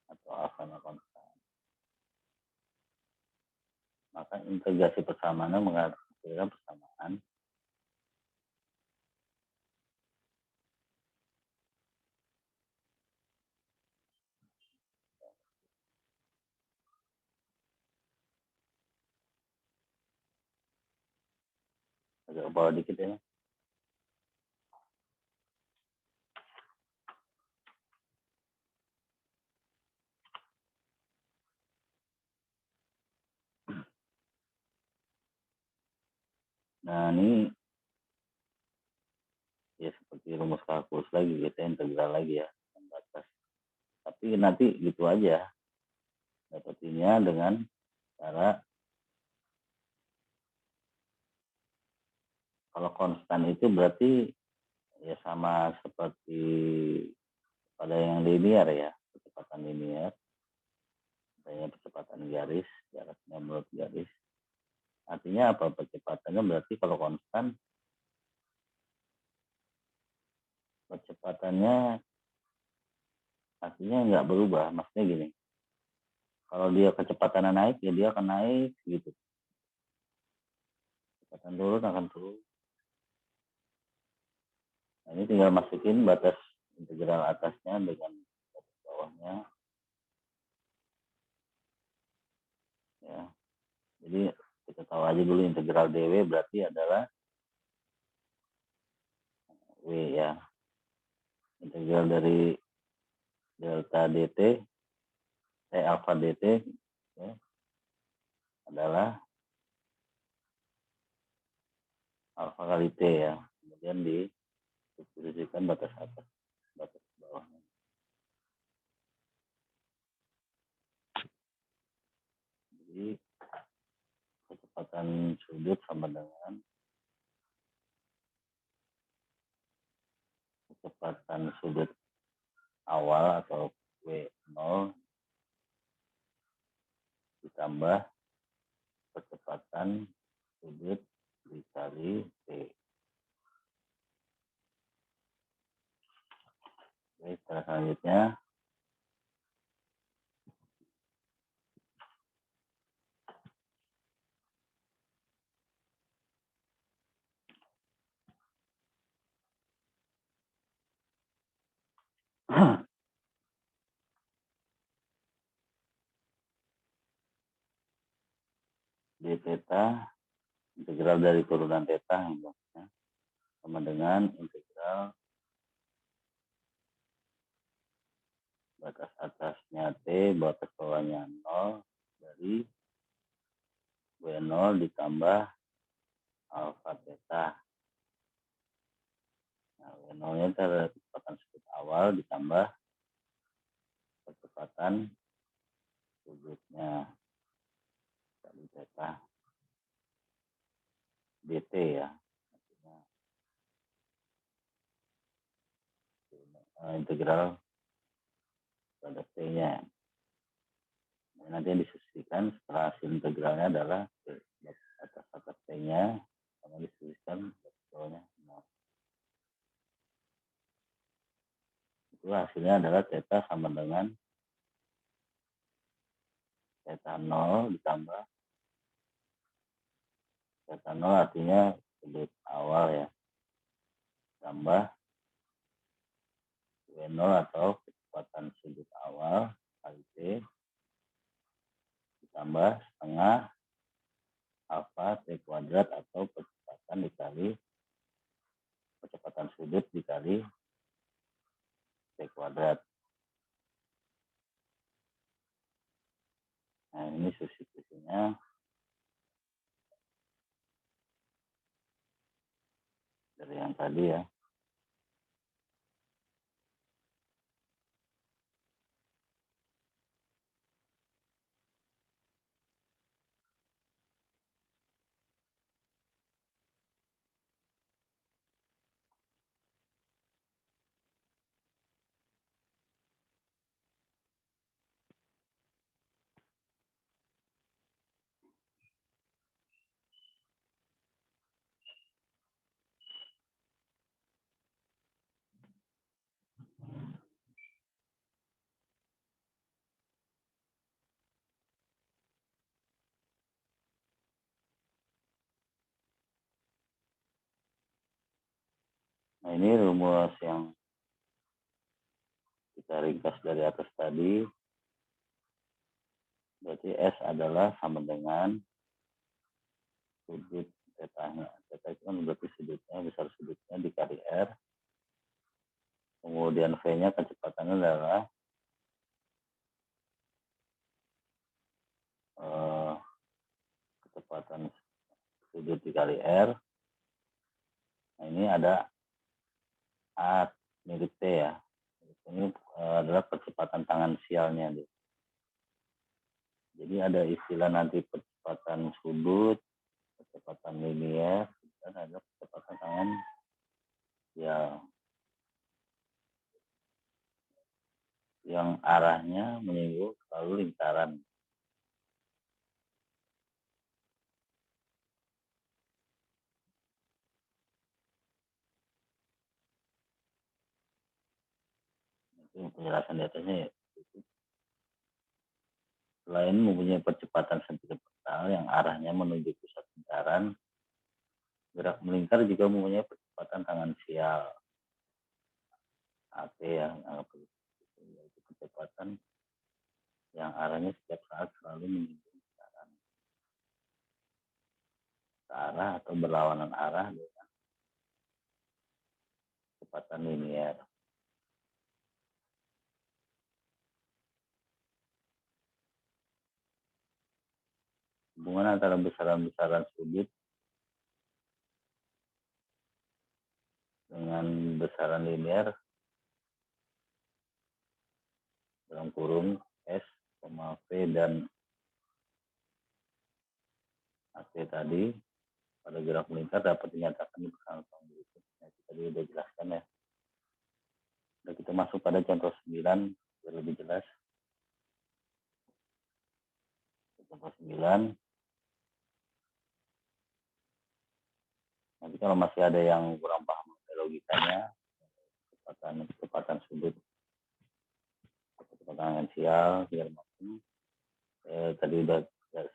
[SPEAKER 1] atau alfanya konstan, maka integrasi persamaannya menghasilkan persamaan agak ke bawah dikit ya. Nah, ini ya seperti rumus kalkulus lagi, kita integral lagi ya, batas. Tapi nanti gitu aja, dapetinnya dengan cara kalau konstan itu berarti ya sama seperti pada yang linear ya, kecepatan linear, adanya percepatan garis, jaraknya menurut garis. Artinya apa? Percepatannya berarti kalau konstan, percepatannya artinya nggak berubah. Maksudnya gini, kalau dia kecepatannya naik, ya dia akan naik gitu. Kecepatan turun akan turun. Nah, ini tinggal masukin batas integral atasnya dengan batas bawahnya. Ya, jadi kita tahu aja dulu integral dw berarti adalah w ya. Integral dari delta dt, alpha dt ya, adalah alpha kali t ya. Kemudian disubstitusikan batas atas, batas bawahnya. Jadi kecepatan sudut sama dengan kecepatan sudut awal atau W0 ditambah kecepatan sudut dikali T. Oke, selanjutnya d theta integral dari turunan theta ya, sama dengan integral batas atasnya T, batas bawahnya 0 dari W0 ditambah alpha theta. Nah, W0-nya itu adalah kecepatan sudut awal ditambah kecepatan sudutnya kali theta dt ya. Integral pada T-nya. Nah, nanti yang disubstitusikan setelah hasil integralnya adalah atas T-nya sama disubstitusikan bawahnya 0. Itu hasilnya adalah theta sama dengan theta 0 ditambah theta 0 artinya sudut awal ya, tambah W0 atau kecepatan sudut awal kali T ditambah setengah alfa T kuadrat atau percepatan dikali percepatan sudut dikali T kuadrat. Nah, ini substitusinya dari yang tadi ya. Nah, ini rumus yang kita ringkas dari atas tadi. Berarti S adalah sama dengan sudut tetanya. Theta itu kan berarti sudutnya, besar sudutnya dikali R. Kemudian V-nya kecepatannya adalah kecepatan sudut dikali R. Nah, ini ada A mirip T ya. Ini adalah percepatan tangan sialnya. Jadi ada istilah nanti percepatan sudut, percepatan linier, dan ada percepatan tangan sial yang arahnya menyinggung selalu lingkaran. Itu penjelasan di atasnya ya. Selain mempunyai percepatan sentripetal yang arahnya menuju pusat lingkaran, gerak melingkar juga mempunyai percepatan tangan sial AT ya, yaitu kecepatan yang arahnya setiap saat selalu menuju lingkaran ke arah atau berlawanan arah dengan kecepatan linier. Hubungan antara besaran-besaran sudut dengan besaran linier dalam kurung S, V dan AC tadi pada gerak melingkar dapat dinyatakan di persamaan berikut. Nah, itu tadi sudah jelaskan ya. Nah, kita masuk pada contoh 9 biar lebih jelas. Contoh 9. Nanti kalau masih ada yang kurang paham logikanya, kecepatan sudut, kecepatan sial, biar makin tadi udah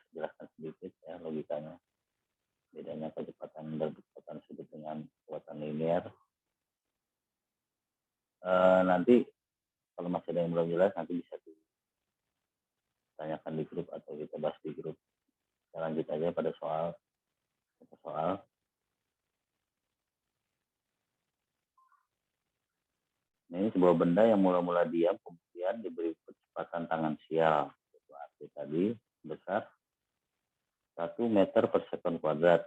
[SPEAKER 1] jelaskan sedikit ya logikanya. Bedanya kecepatan dan kecepatan sudut dengan kekuatan linear. Nanti kalau masih ada yang belum jelas nanti bisa ditanyakan di grup atau kita bahas di grup. Kita lanjut aja pada soal. Nah, ini sebuah benda yang mula-mula diam kemudian diberi kecepatan tangan sial yaitu tadi besar 1 meter per sekon kuadrat,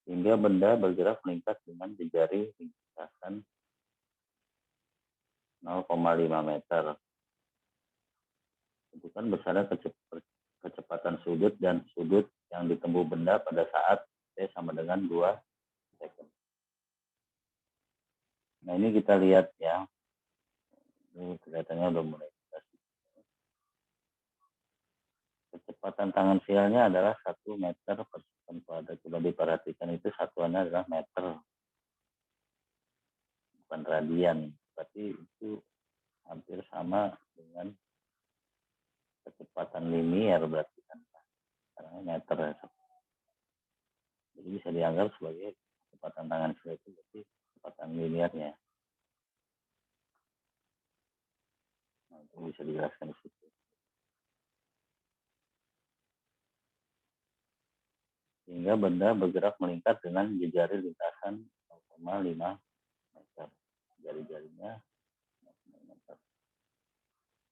[SPEAKER 1] hingga benda bergerak meningkat dengan jejari lintasan 0,5 meter. Tentukan besarnya kecepatan sudut dan sudut yang ditempuh benda pada saat T sama dengan 2 sekon. Nah, ini kita lihat ya. Ini kelihatannya udah mulai. Kecepatan tangan sialnya adalah 1 meter per sekon kuadrat. Coba diperhatikan itu satuannya adalah meter, bukan radian. Berarti itu hampir sama dengan kecepatan linier berarti kan. Karena meter ya. Jadi bisa dianggap sebagai kecepatan tangan sial itu berarti kecepatan liniernya. Nah, itu bisa dijelaskan di situ. Sehingga benda bergerak melingkar dengan jejari lintasan 0,5 meter. Jari-jarinya 0,5 meter.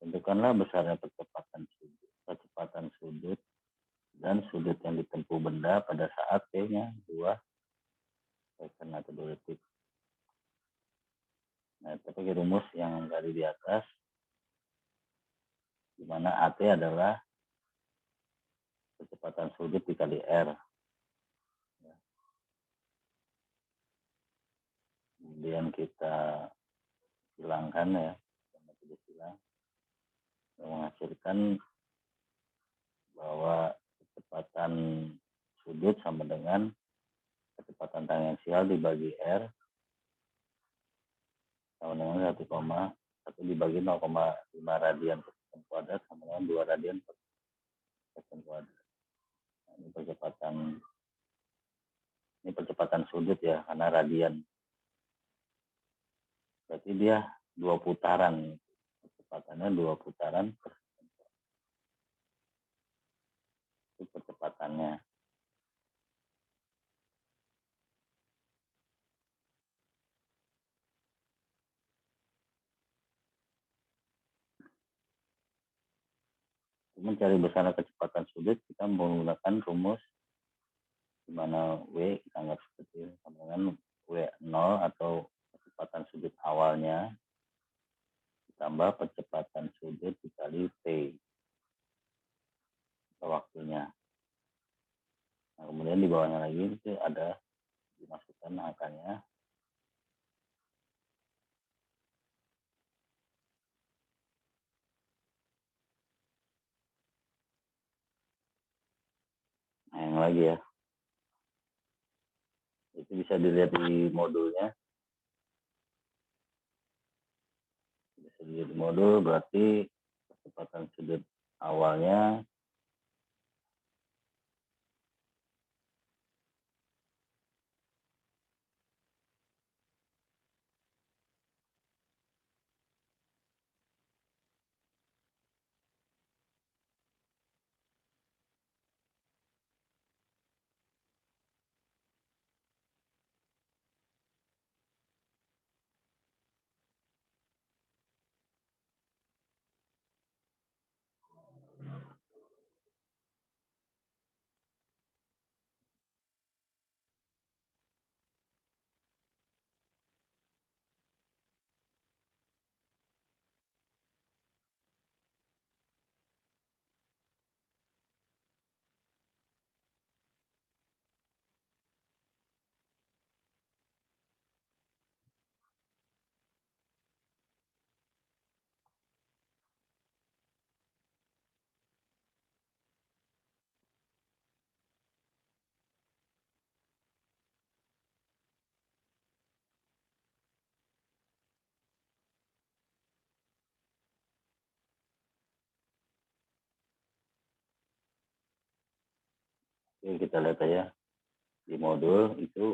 [SPEAKER 1] Tentukanlah besarnya kecepatan sudut dan sudut yang ditempuh benda pada saat T-nya 2 sekon atau 2 detik. Nah, itu pakai rumus yang tadi di atas, di mana AT adalah kecepatan sudut dikali R. Kemudian kita hilangkan ya, menghasilkan bahwa kecepatan sudut sama dengan kecepatan tangensial dibagi R sama dengan 1,1 dibagi 0,5 radian per sekon kuadrat sama dengan 2 radian per sekon kuadrat. Nah, ini percepatan kecepatan sudut ya, karena radian. Berarti dia 2 putaran. Kecepatannya 2 putaran per itu kecepatannya. Mencari besaran kecepatan sudut, kita menggunakan rumus di mana W kita anggap seperti sama dengan W0 atau kecepatan sudut awalnya ditambah percepatan sudut dikali T atau waktunya. Nah, kemudian di bawahnya lagi itu ada dimasukkan angkanya. Nah, yang lagi ya. Itu bisa dilihat di modulnya. Bisa dilihat di modul, berarti kecepatan sudut awalnya ya kita lihat aja di modul itu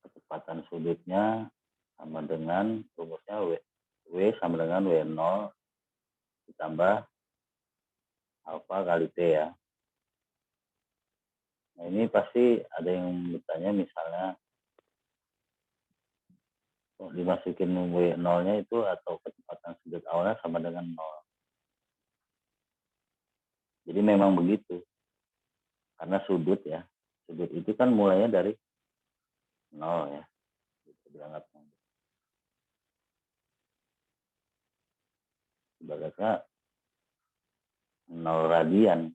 [SPEAKER 1] kecepatan sudutnya sama dengan rumusnya W sama dengan W0 ditambah alfa kali T ya. Nah, ini pasti ada yang bertanya misalnya dimasukin W0-nya itu atau kecepatan sudut awalnya sama dengan 0. Jadi memang begitu. Karena sudut ya. Sudut itu kan mulainya dari 0 ya. Itu dianggapnya. Ibaratnya 0 radian.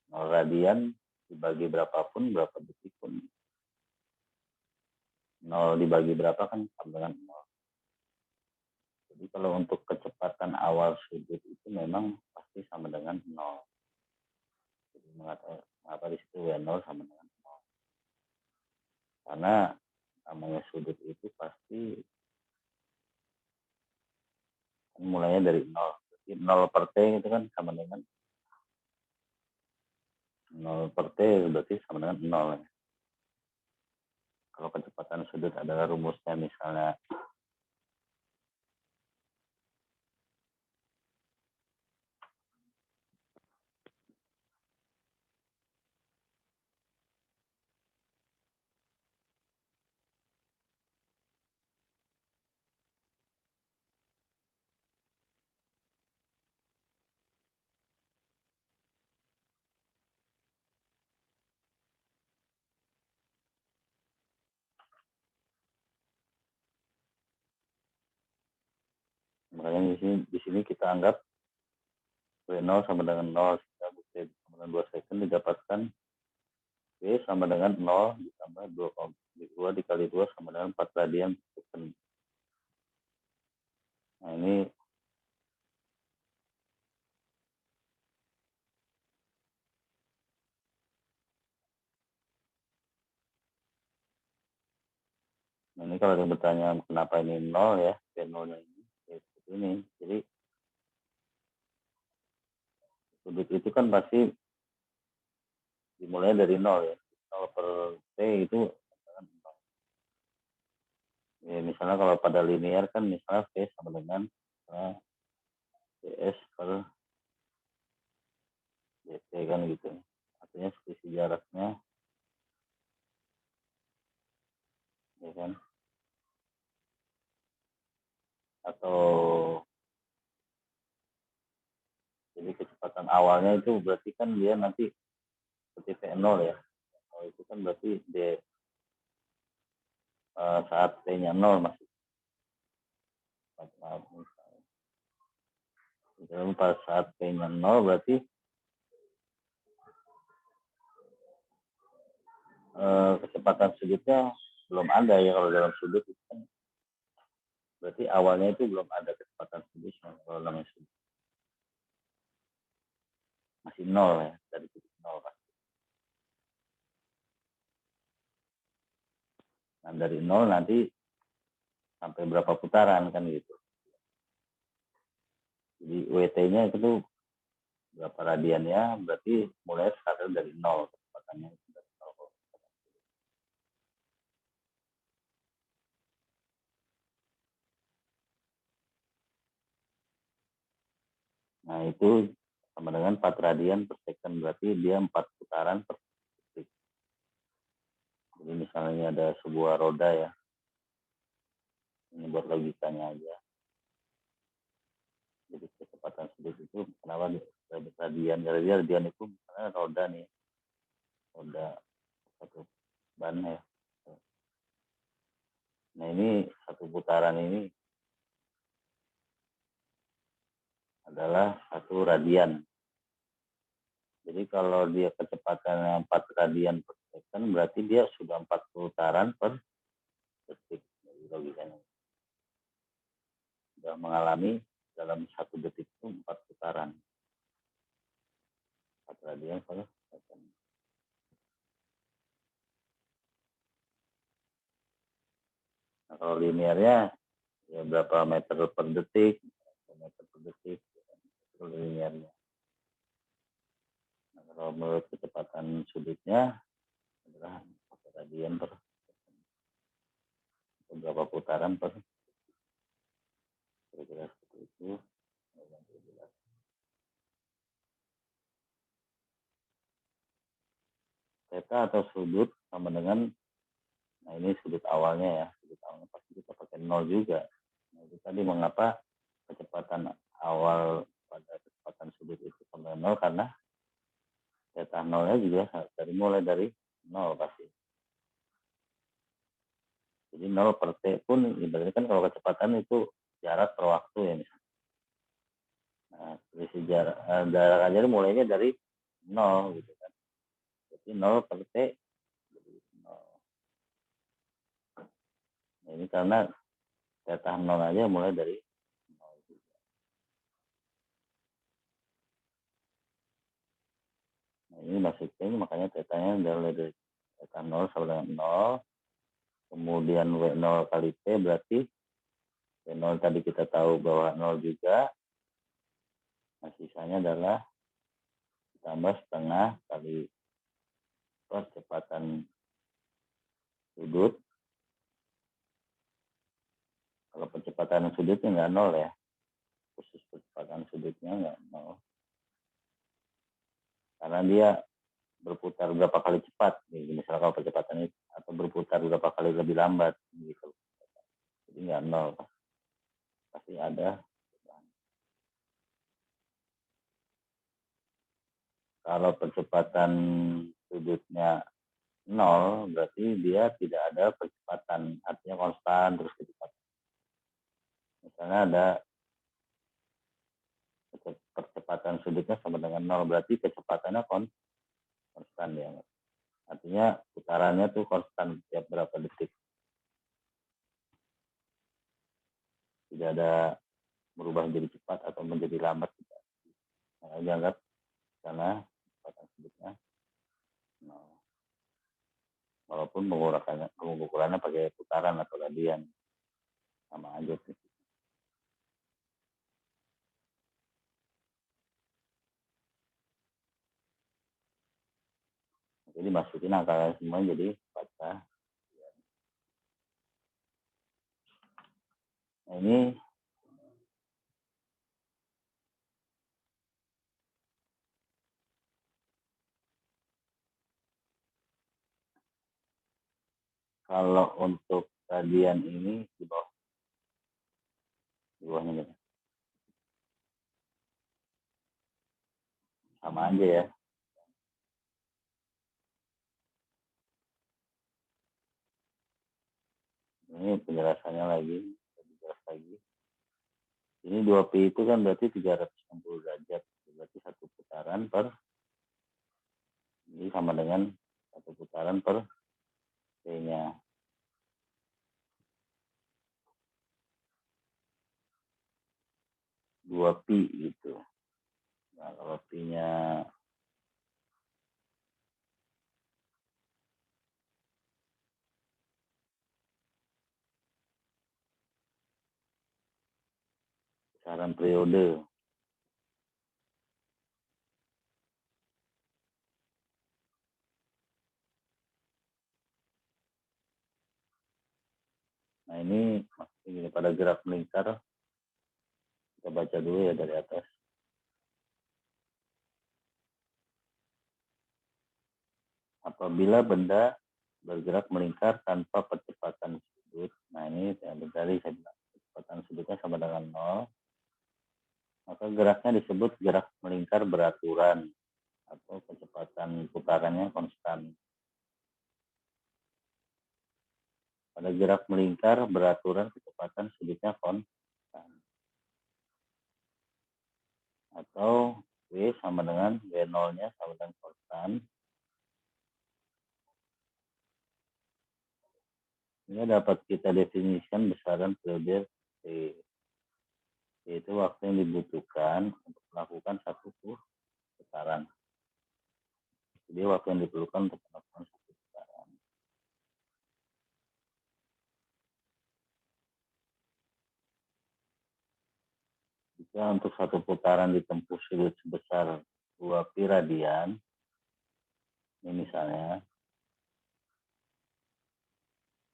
[SPEAKER 1] 0 radian dibagi berapapun, berapa detik pun 0 dibagi berapa kan sama dengan 0. Jadi kalau untuk kecepatan awal sudut itu memang pasti sama dengan 0. Jadi mengapa di situ W0 sama dengan 0. Karena namanya sudut itu pasti mulainya dari 0. Jadi 0 per T itu kan sama dengan 0 per T berarti sama dengan 0. Ya. Kalau kecepatan sudut adalah rumusnya misalnya makanya di sini kita anggap W0 sama dengan 0 sehingga bukti sama dengan 2 second didapatkan W sama dengan 0 ditambah 2 dikali 2 sama dengan 4 radian per second. Nah ini kalau ada yang bertanya kenapa ini 0 ya, W0-nya ini ya seperti ini. Jadi sudut itu kan pasti dimulai dari 0 ya. 0 per T itu Ya, misalnya kalau pada linear kan misalnya V sama dengan DS per DT kan gitu. Artinya selisih jaraknya, ya kan? Atau jadi kecepatan awalnya itu berarti kan dia nanti seperti V0 ya. Kalau itu kan berarti saat T-nya 0 masih. Maaf, misalnya pada saat T-nya 0 berarti kecepatan sudutnya belum ada ya. Kalau dalam sudut itu kan berarti awalnya itu belum ada kecepatan sudutnya. Kalau namanya sudut masih 0 ya, dari titik 0 kan. Nah dari 0 nanti sampai berapa putaran kan gitu. Jadi WT-nya itu tuh berapa radian ya, berarti mulai start dari 0 kecepatannya. Nah itu sama dengan 4 radian per second, berarti dia 4 putaran per detik. Jadi misalnya ada sebuah roda ya, ini buat logikanya aja. Jadi kecepatan sudut itu kenapa radian? Jadi radian itu misalnya roda nih, roda satu ban ya. Nah ini satu putaran ini adalah satu radian. Jadi kalau dia kecepatannya 4 radian per second, berarti dia sudah 4 putaran per detik. Jadi logikanya sudah mengalami dalam satu detik itu 4 putaran. 4 radian per second. Nah, kalau linearnya ya berapa meter per detik, meter per detik, itu linearnya. Nah, kalau menurut kecepatan sudutnya adalah 4 radian per beberapa putaran per kira-kira seperti itu. Theta atau sudut sama dengan, nah ini sudut awalnya ya, sudut awalnya pasti kita pakai 0 juga. Nah itu tadi mengapa kecepatan awal pada kecepatan sudut itu sama 0, karena theta 0-nya juga mulai dari 0 pasti. Jadi 0 per T pun ibaratnya kan kalau kecepatan itu jarak per waktu ya misalnya. Nah, selisih jarak aja mulainya dari 0 gitu kan. Jadi 0 per T jadi 0. Nah, ini karena theta 0 aja mulai dari 0 juga. Nah, ini maksudnya ini makanya theta-nya mulai dari theta 0 sama dengan 0. Kemudian W0 kali T berarti W0 tadi kita tahu bahwa 0 juga. Nah, sisanya adalah ditambah setengah kali percepatan sudut. Kalau percepatan sudutnya nggak 0 ya, khusus percepatan sudutnya nggak 0. Karena dia berputar berapa kali cepat, misalnya kalau percepatan itu, atau berputar berapa kali lebih lambat, gitu. Jadi nggak 0, pasti ada. Kalau percepatan sudutnya 0, berarti dia tidak ada percepatan, artinya konstan terus kecepatan. Misalnya ada percepatan sudutnya sama dengan 0, berarti kecepatannya konstan ya. Artinya putarannya tuh konstan tiap berapa detik. Tidak ada berubah menjadi cepat atau menjadi lambat. Nah, dianggap karena kecepatan sudutnya 0. Walaupun pengukurannya pakai putaran atau radian, sama aja sih. Jadi masukin angka semuanya jadi baca. Nah, ini kalau untuk radian ini di bawahnya gitu. Sama aja ya. Ini penjelasannya lagi, lebih jelas lagi. Ini 2pi itu kan berarti 360 derajat. Berarti satu putaran per, ini sama dengan satu putaran per p-nya. 2pi gitu. Nah, kalau pi-nya besaran periode. Nah, ini pada gerak melingkar, kita baca dulu ya dari atas. Apabila benda bergerak melingkar tanpa percepatan sudut, nah ini tadi saya bilang kecepatan sudutnya sama dengan 0, maka geraknya disebut gerak melingkar beraturan atau kecepatan putarannya konstan. Pada gerak melingkar beraturan kecepatan sudutnya konstan. Atau W sama dengan W0-nya sama dengan konstan. Ini dapat kita definisikan besaran periode T, yaitu waktu yang dibutuhkan untuk melakukan satu putaran. Jadi waktu yang diperlukan untuk melakukan satu putaran. Jika untuk satu putaran ditempuh sudut sebesar 2pi radian, ini misalnya,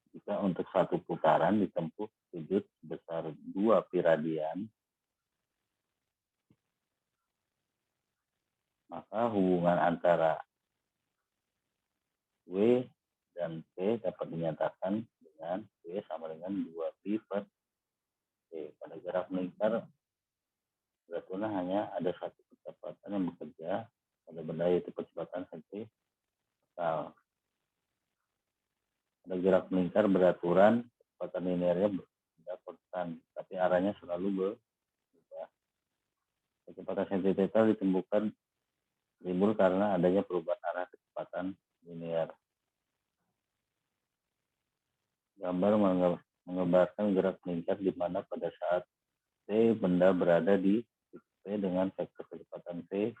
[SPEAKER 1] jika untuk satu putaran ditempuh sudut sebesar 2pi radian, maka hubungan antara W dan P dapat dinyatakan dengan W sama dengan 2pi per P. Pada gerak melingkar, beraturan hanya ada satu kecepatan yang bekerja pada benda, yaitu kecepatan sentripetal. Pada gerak melingkar beraturan, kecepatan linearnya benda konstan, tapi arahnya selalu berubah. Kecepatan sentripetal ditemukan timbul karena adanya perubahan arah kecepatan linear. Gambar menggambarkan gerak melingkar di mana pada saat T benda berada di titik P dengan vektor kecepatan V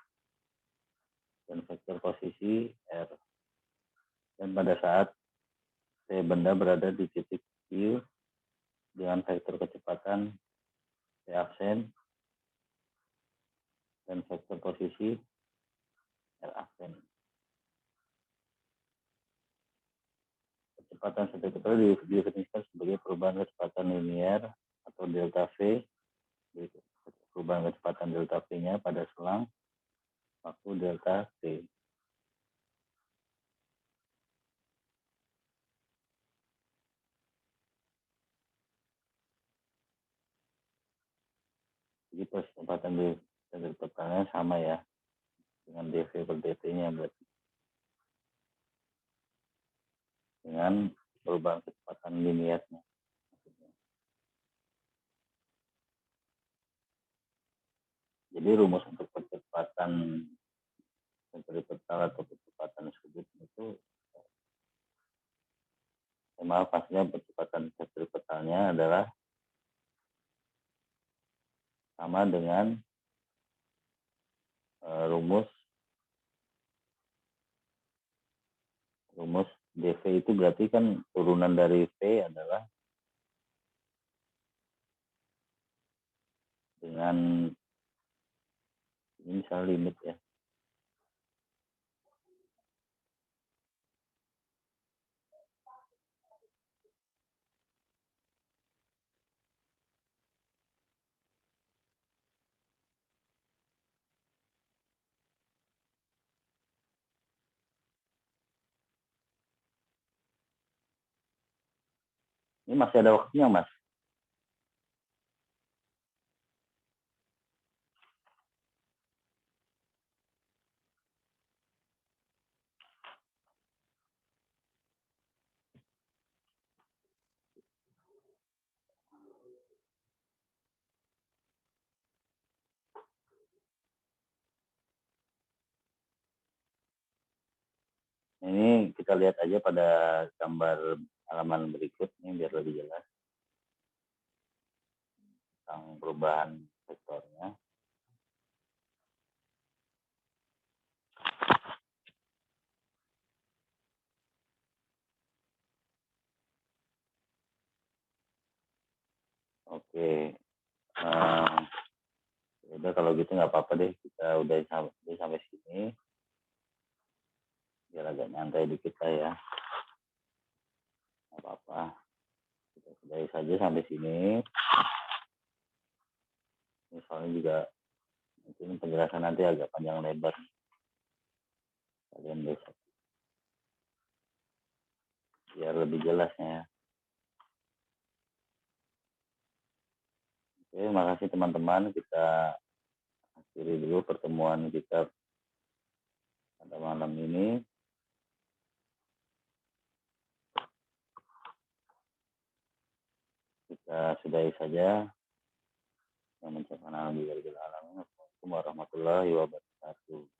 [SPEAKER 1] dan vektor posisi R. Dan pada saat T benda berada di titik Q dengan vektor kecepatan V aksen dan vektor posisi R aksen. Kecepatan sentripetal didefinisikan sebagai perubahan kecepatan linear atau delta V, perubahan kecepatan delta V-nya pada selang waktu delta T. Jadi percepatan sentripetalnya sama ya dengan dV per dt-nya berarti. Dengan perubahan kecepatan linearnya. Jadi rumus untuk percepatan sentripetal atau percepatan sudut itu, pastinya percepatan sentripetalnya adalah sama dengan rumus dV itu berarti kan turunan dari V adalah dengan ini misalnya limit ya. Ini masih ada waktunya, Mas. Ini kita lihat aja pada gambar halaman berikut ini biar lebih jelas tentang perubahan sektornya. Oke, udah kalau gitu nggak apa-apa deh, kita udah sampai sini biar agak nyantai dikit lah ya, nggak apa-apa, kita sudahi saja sampai sini. Misalnya juga mungkin penjelasan nanti agak panjang lebar, kalian besok biar lebih jelasnya. Oke, makasih teman-teman, kita akhiri dulu pertemuan kita pada malam ini. Kita sudahi saja. Yang mengucapkan alhamdulillah. Assalamualaikum warahmatullahi wabarakatuh.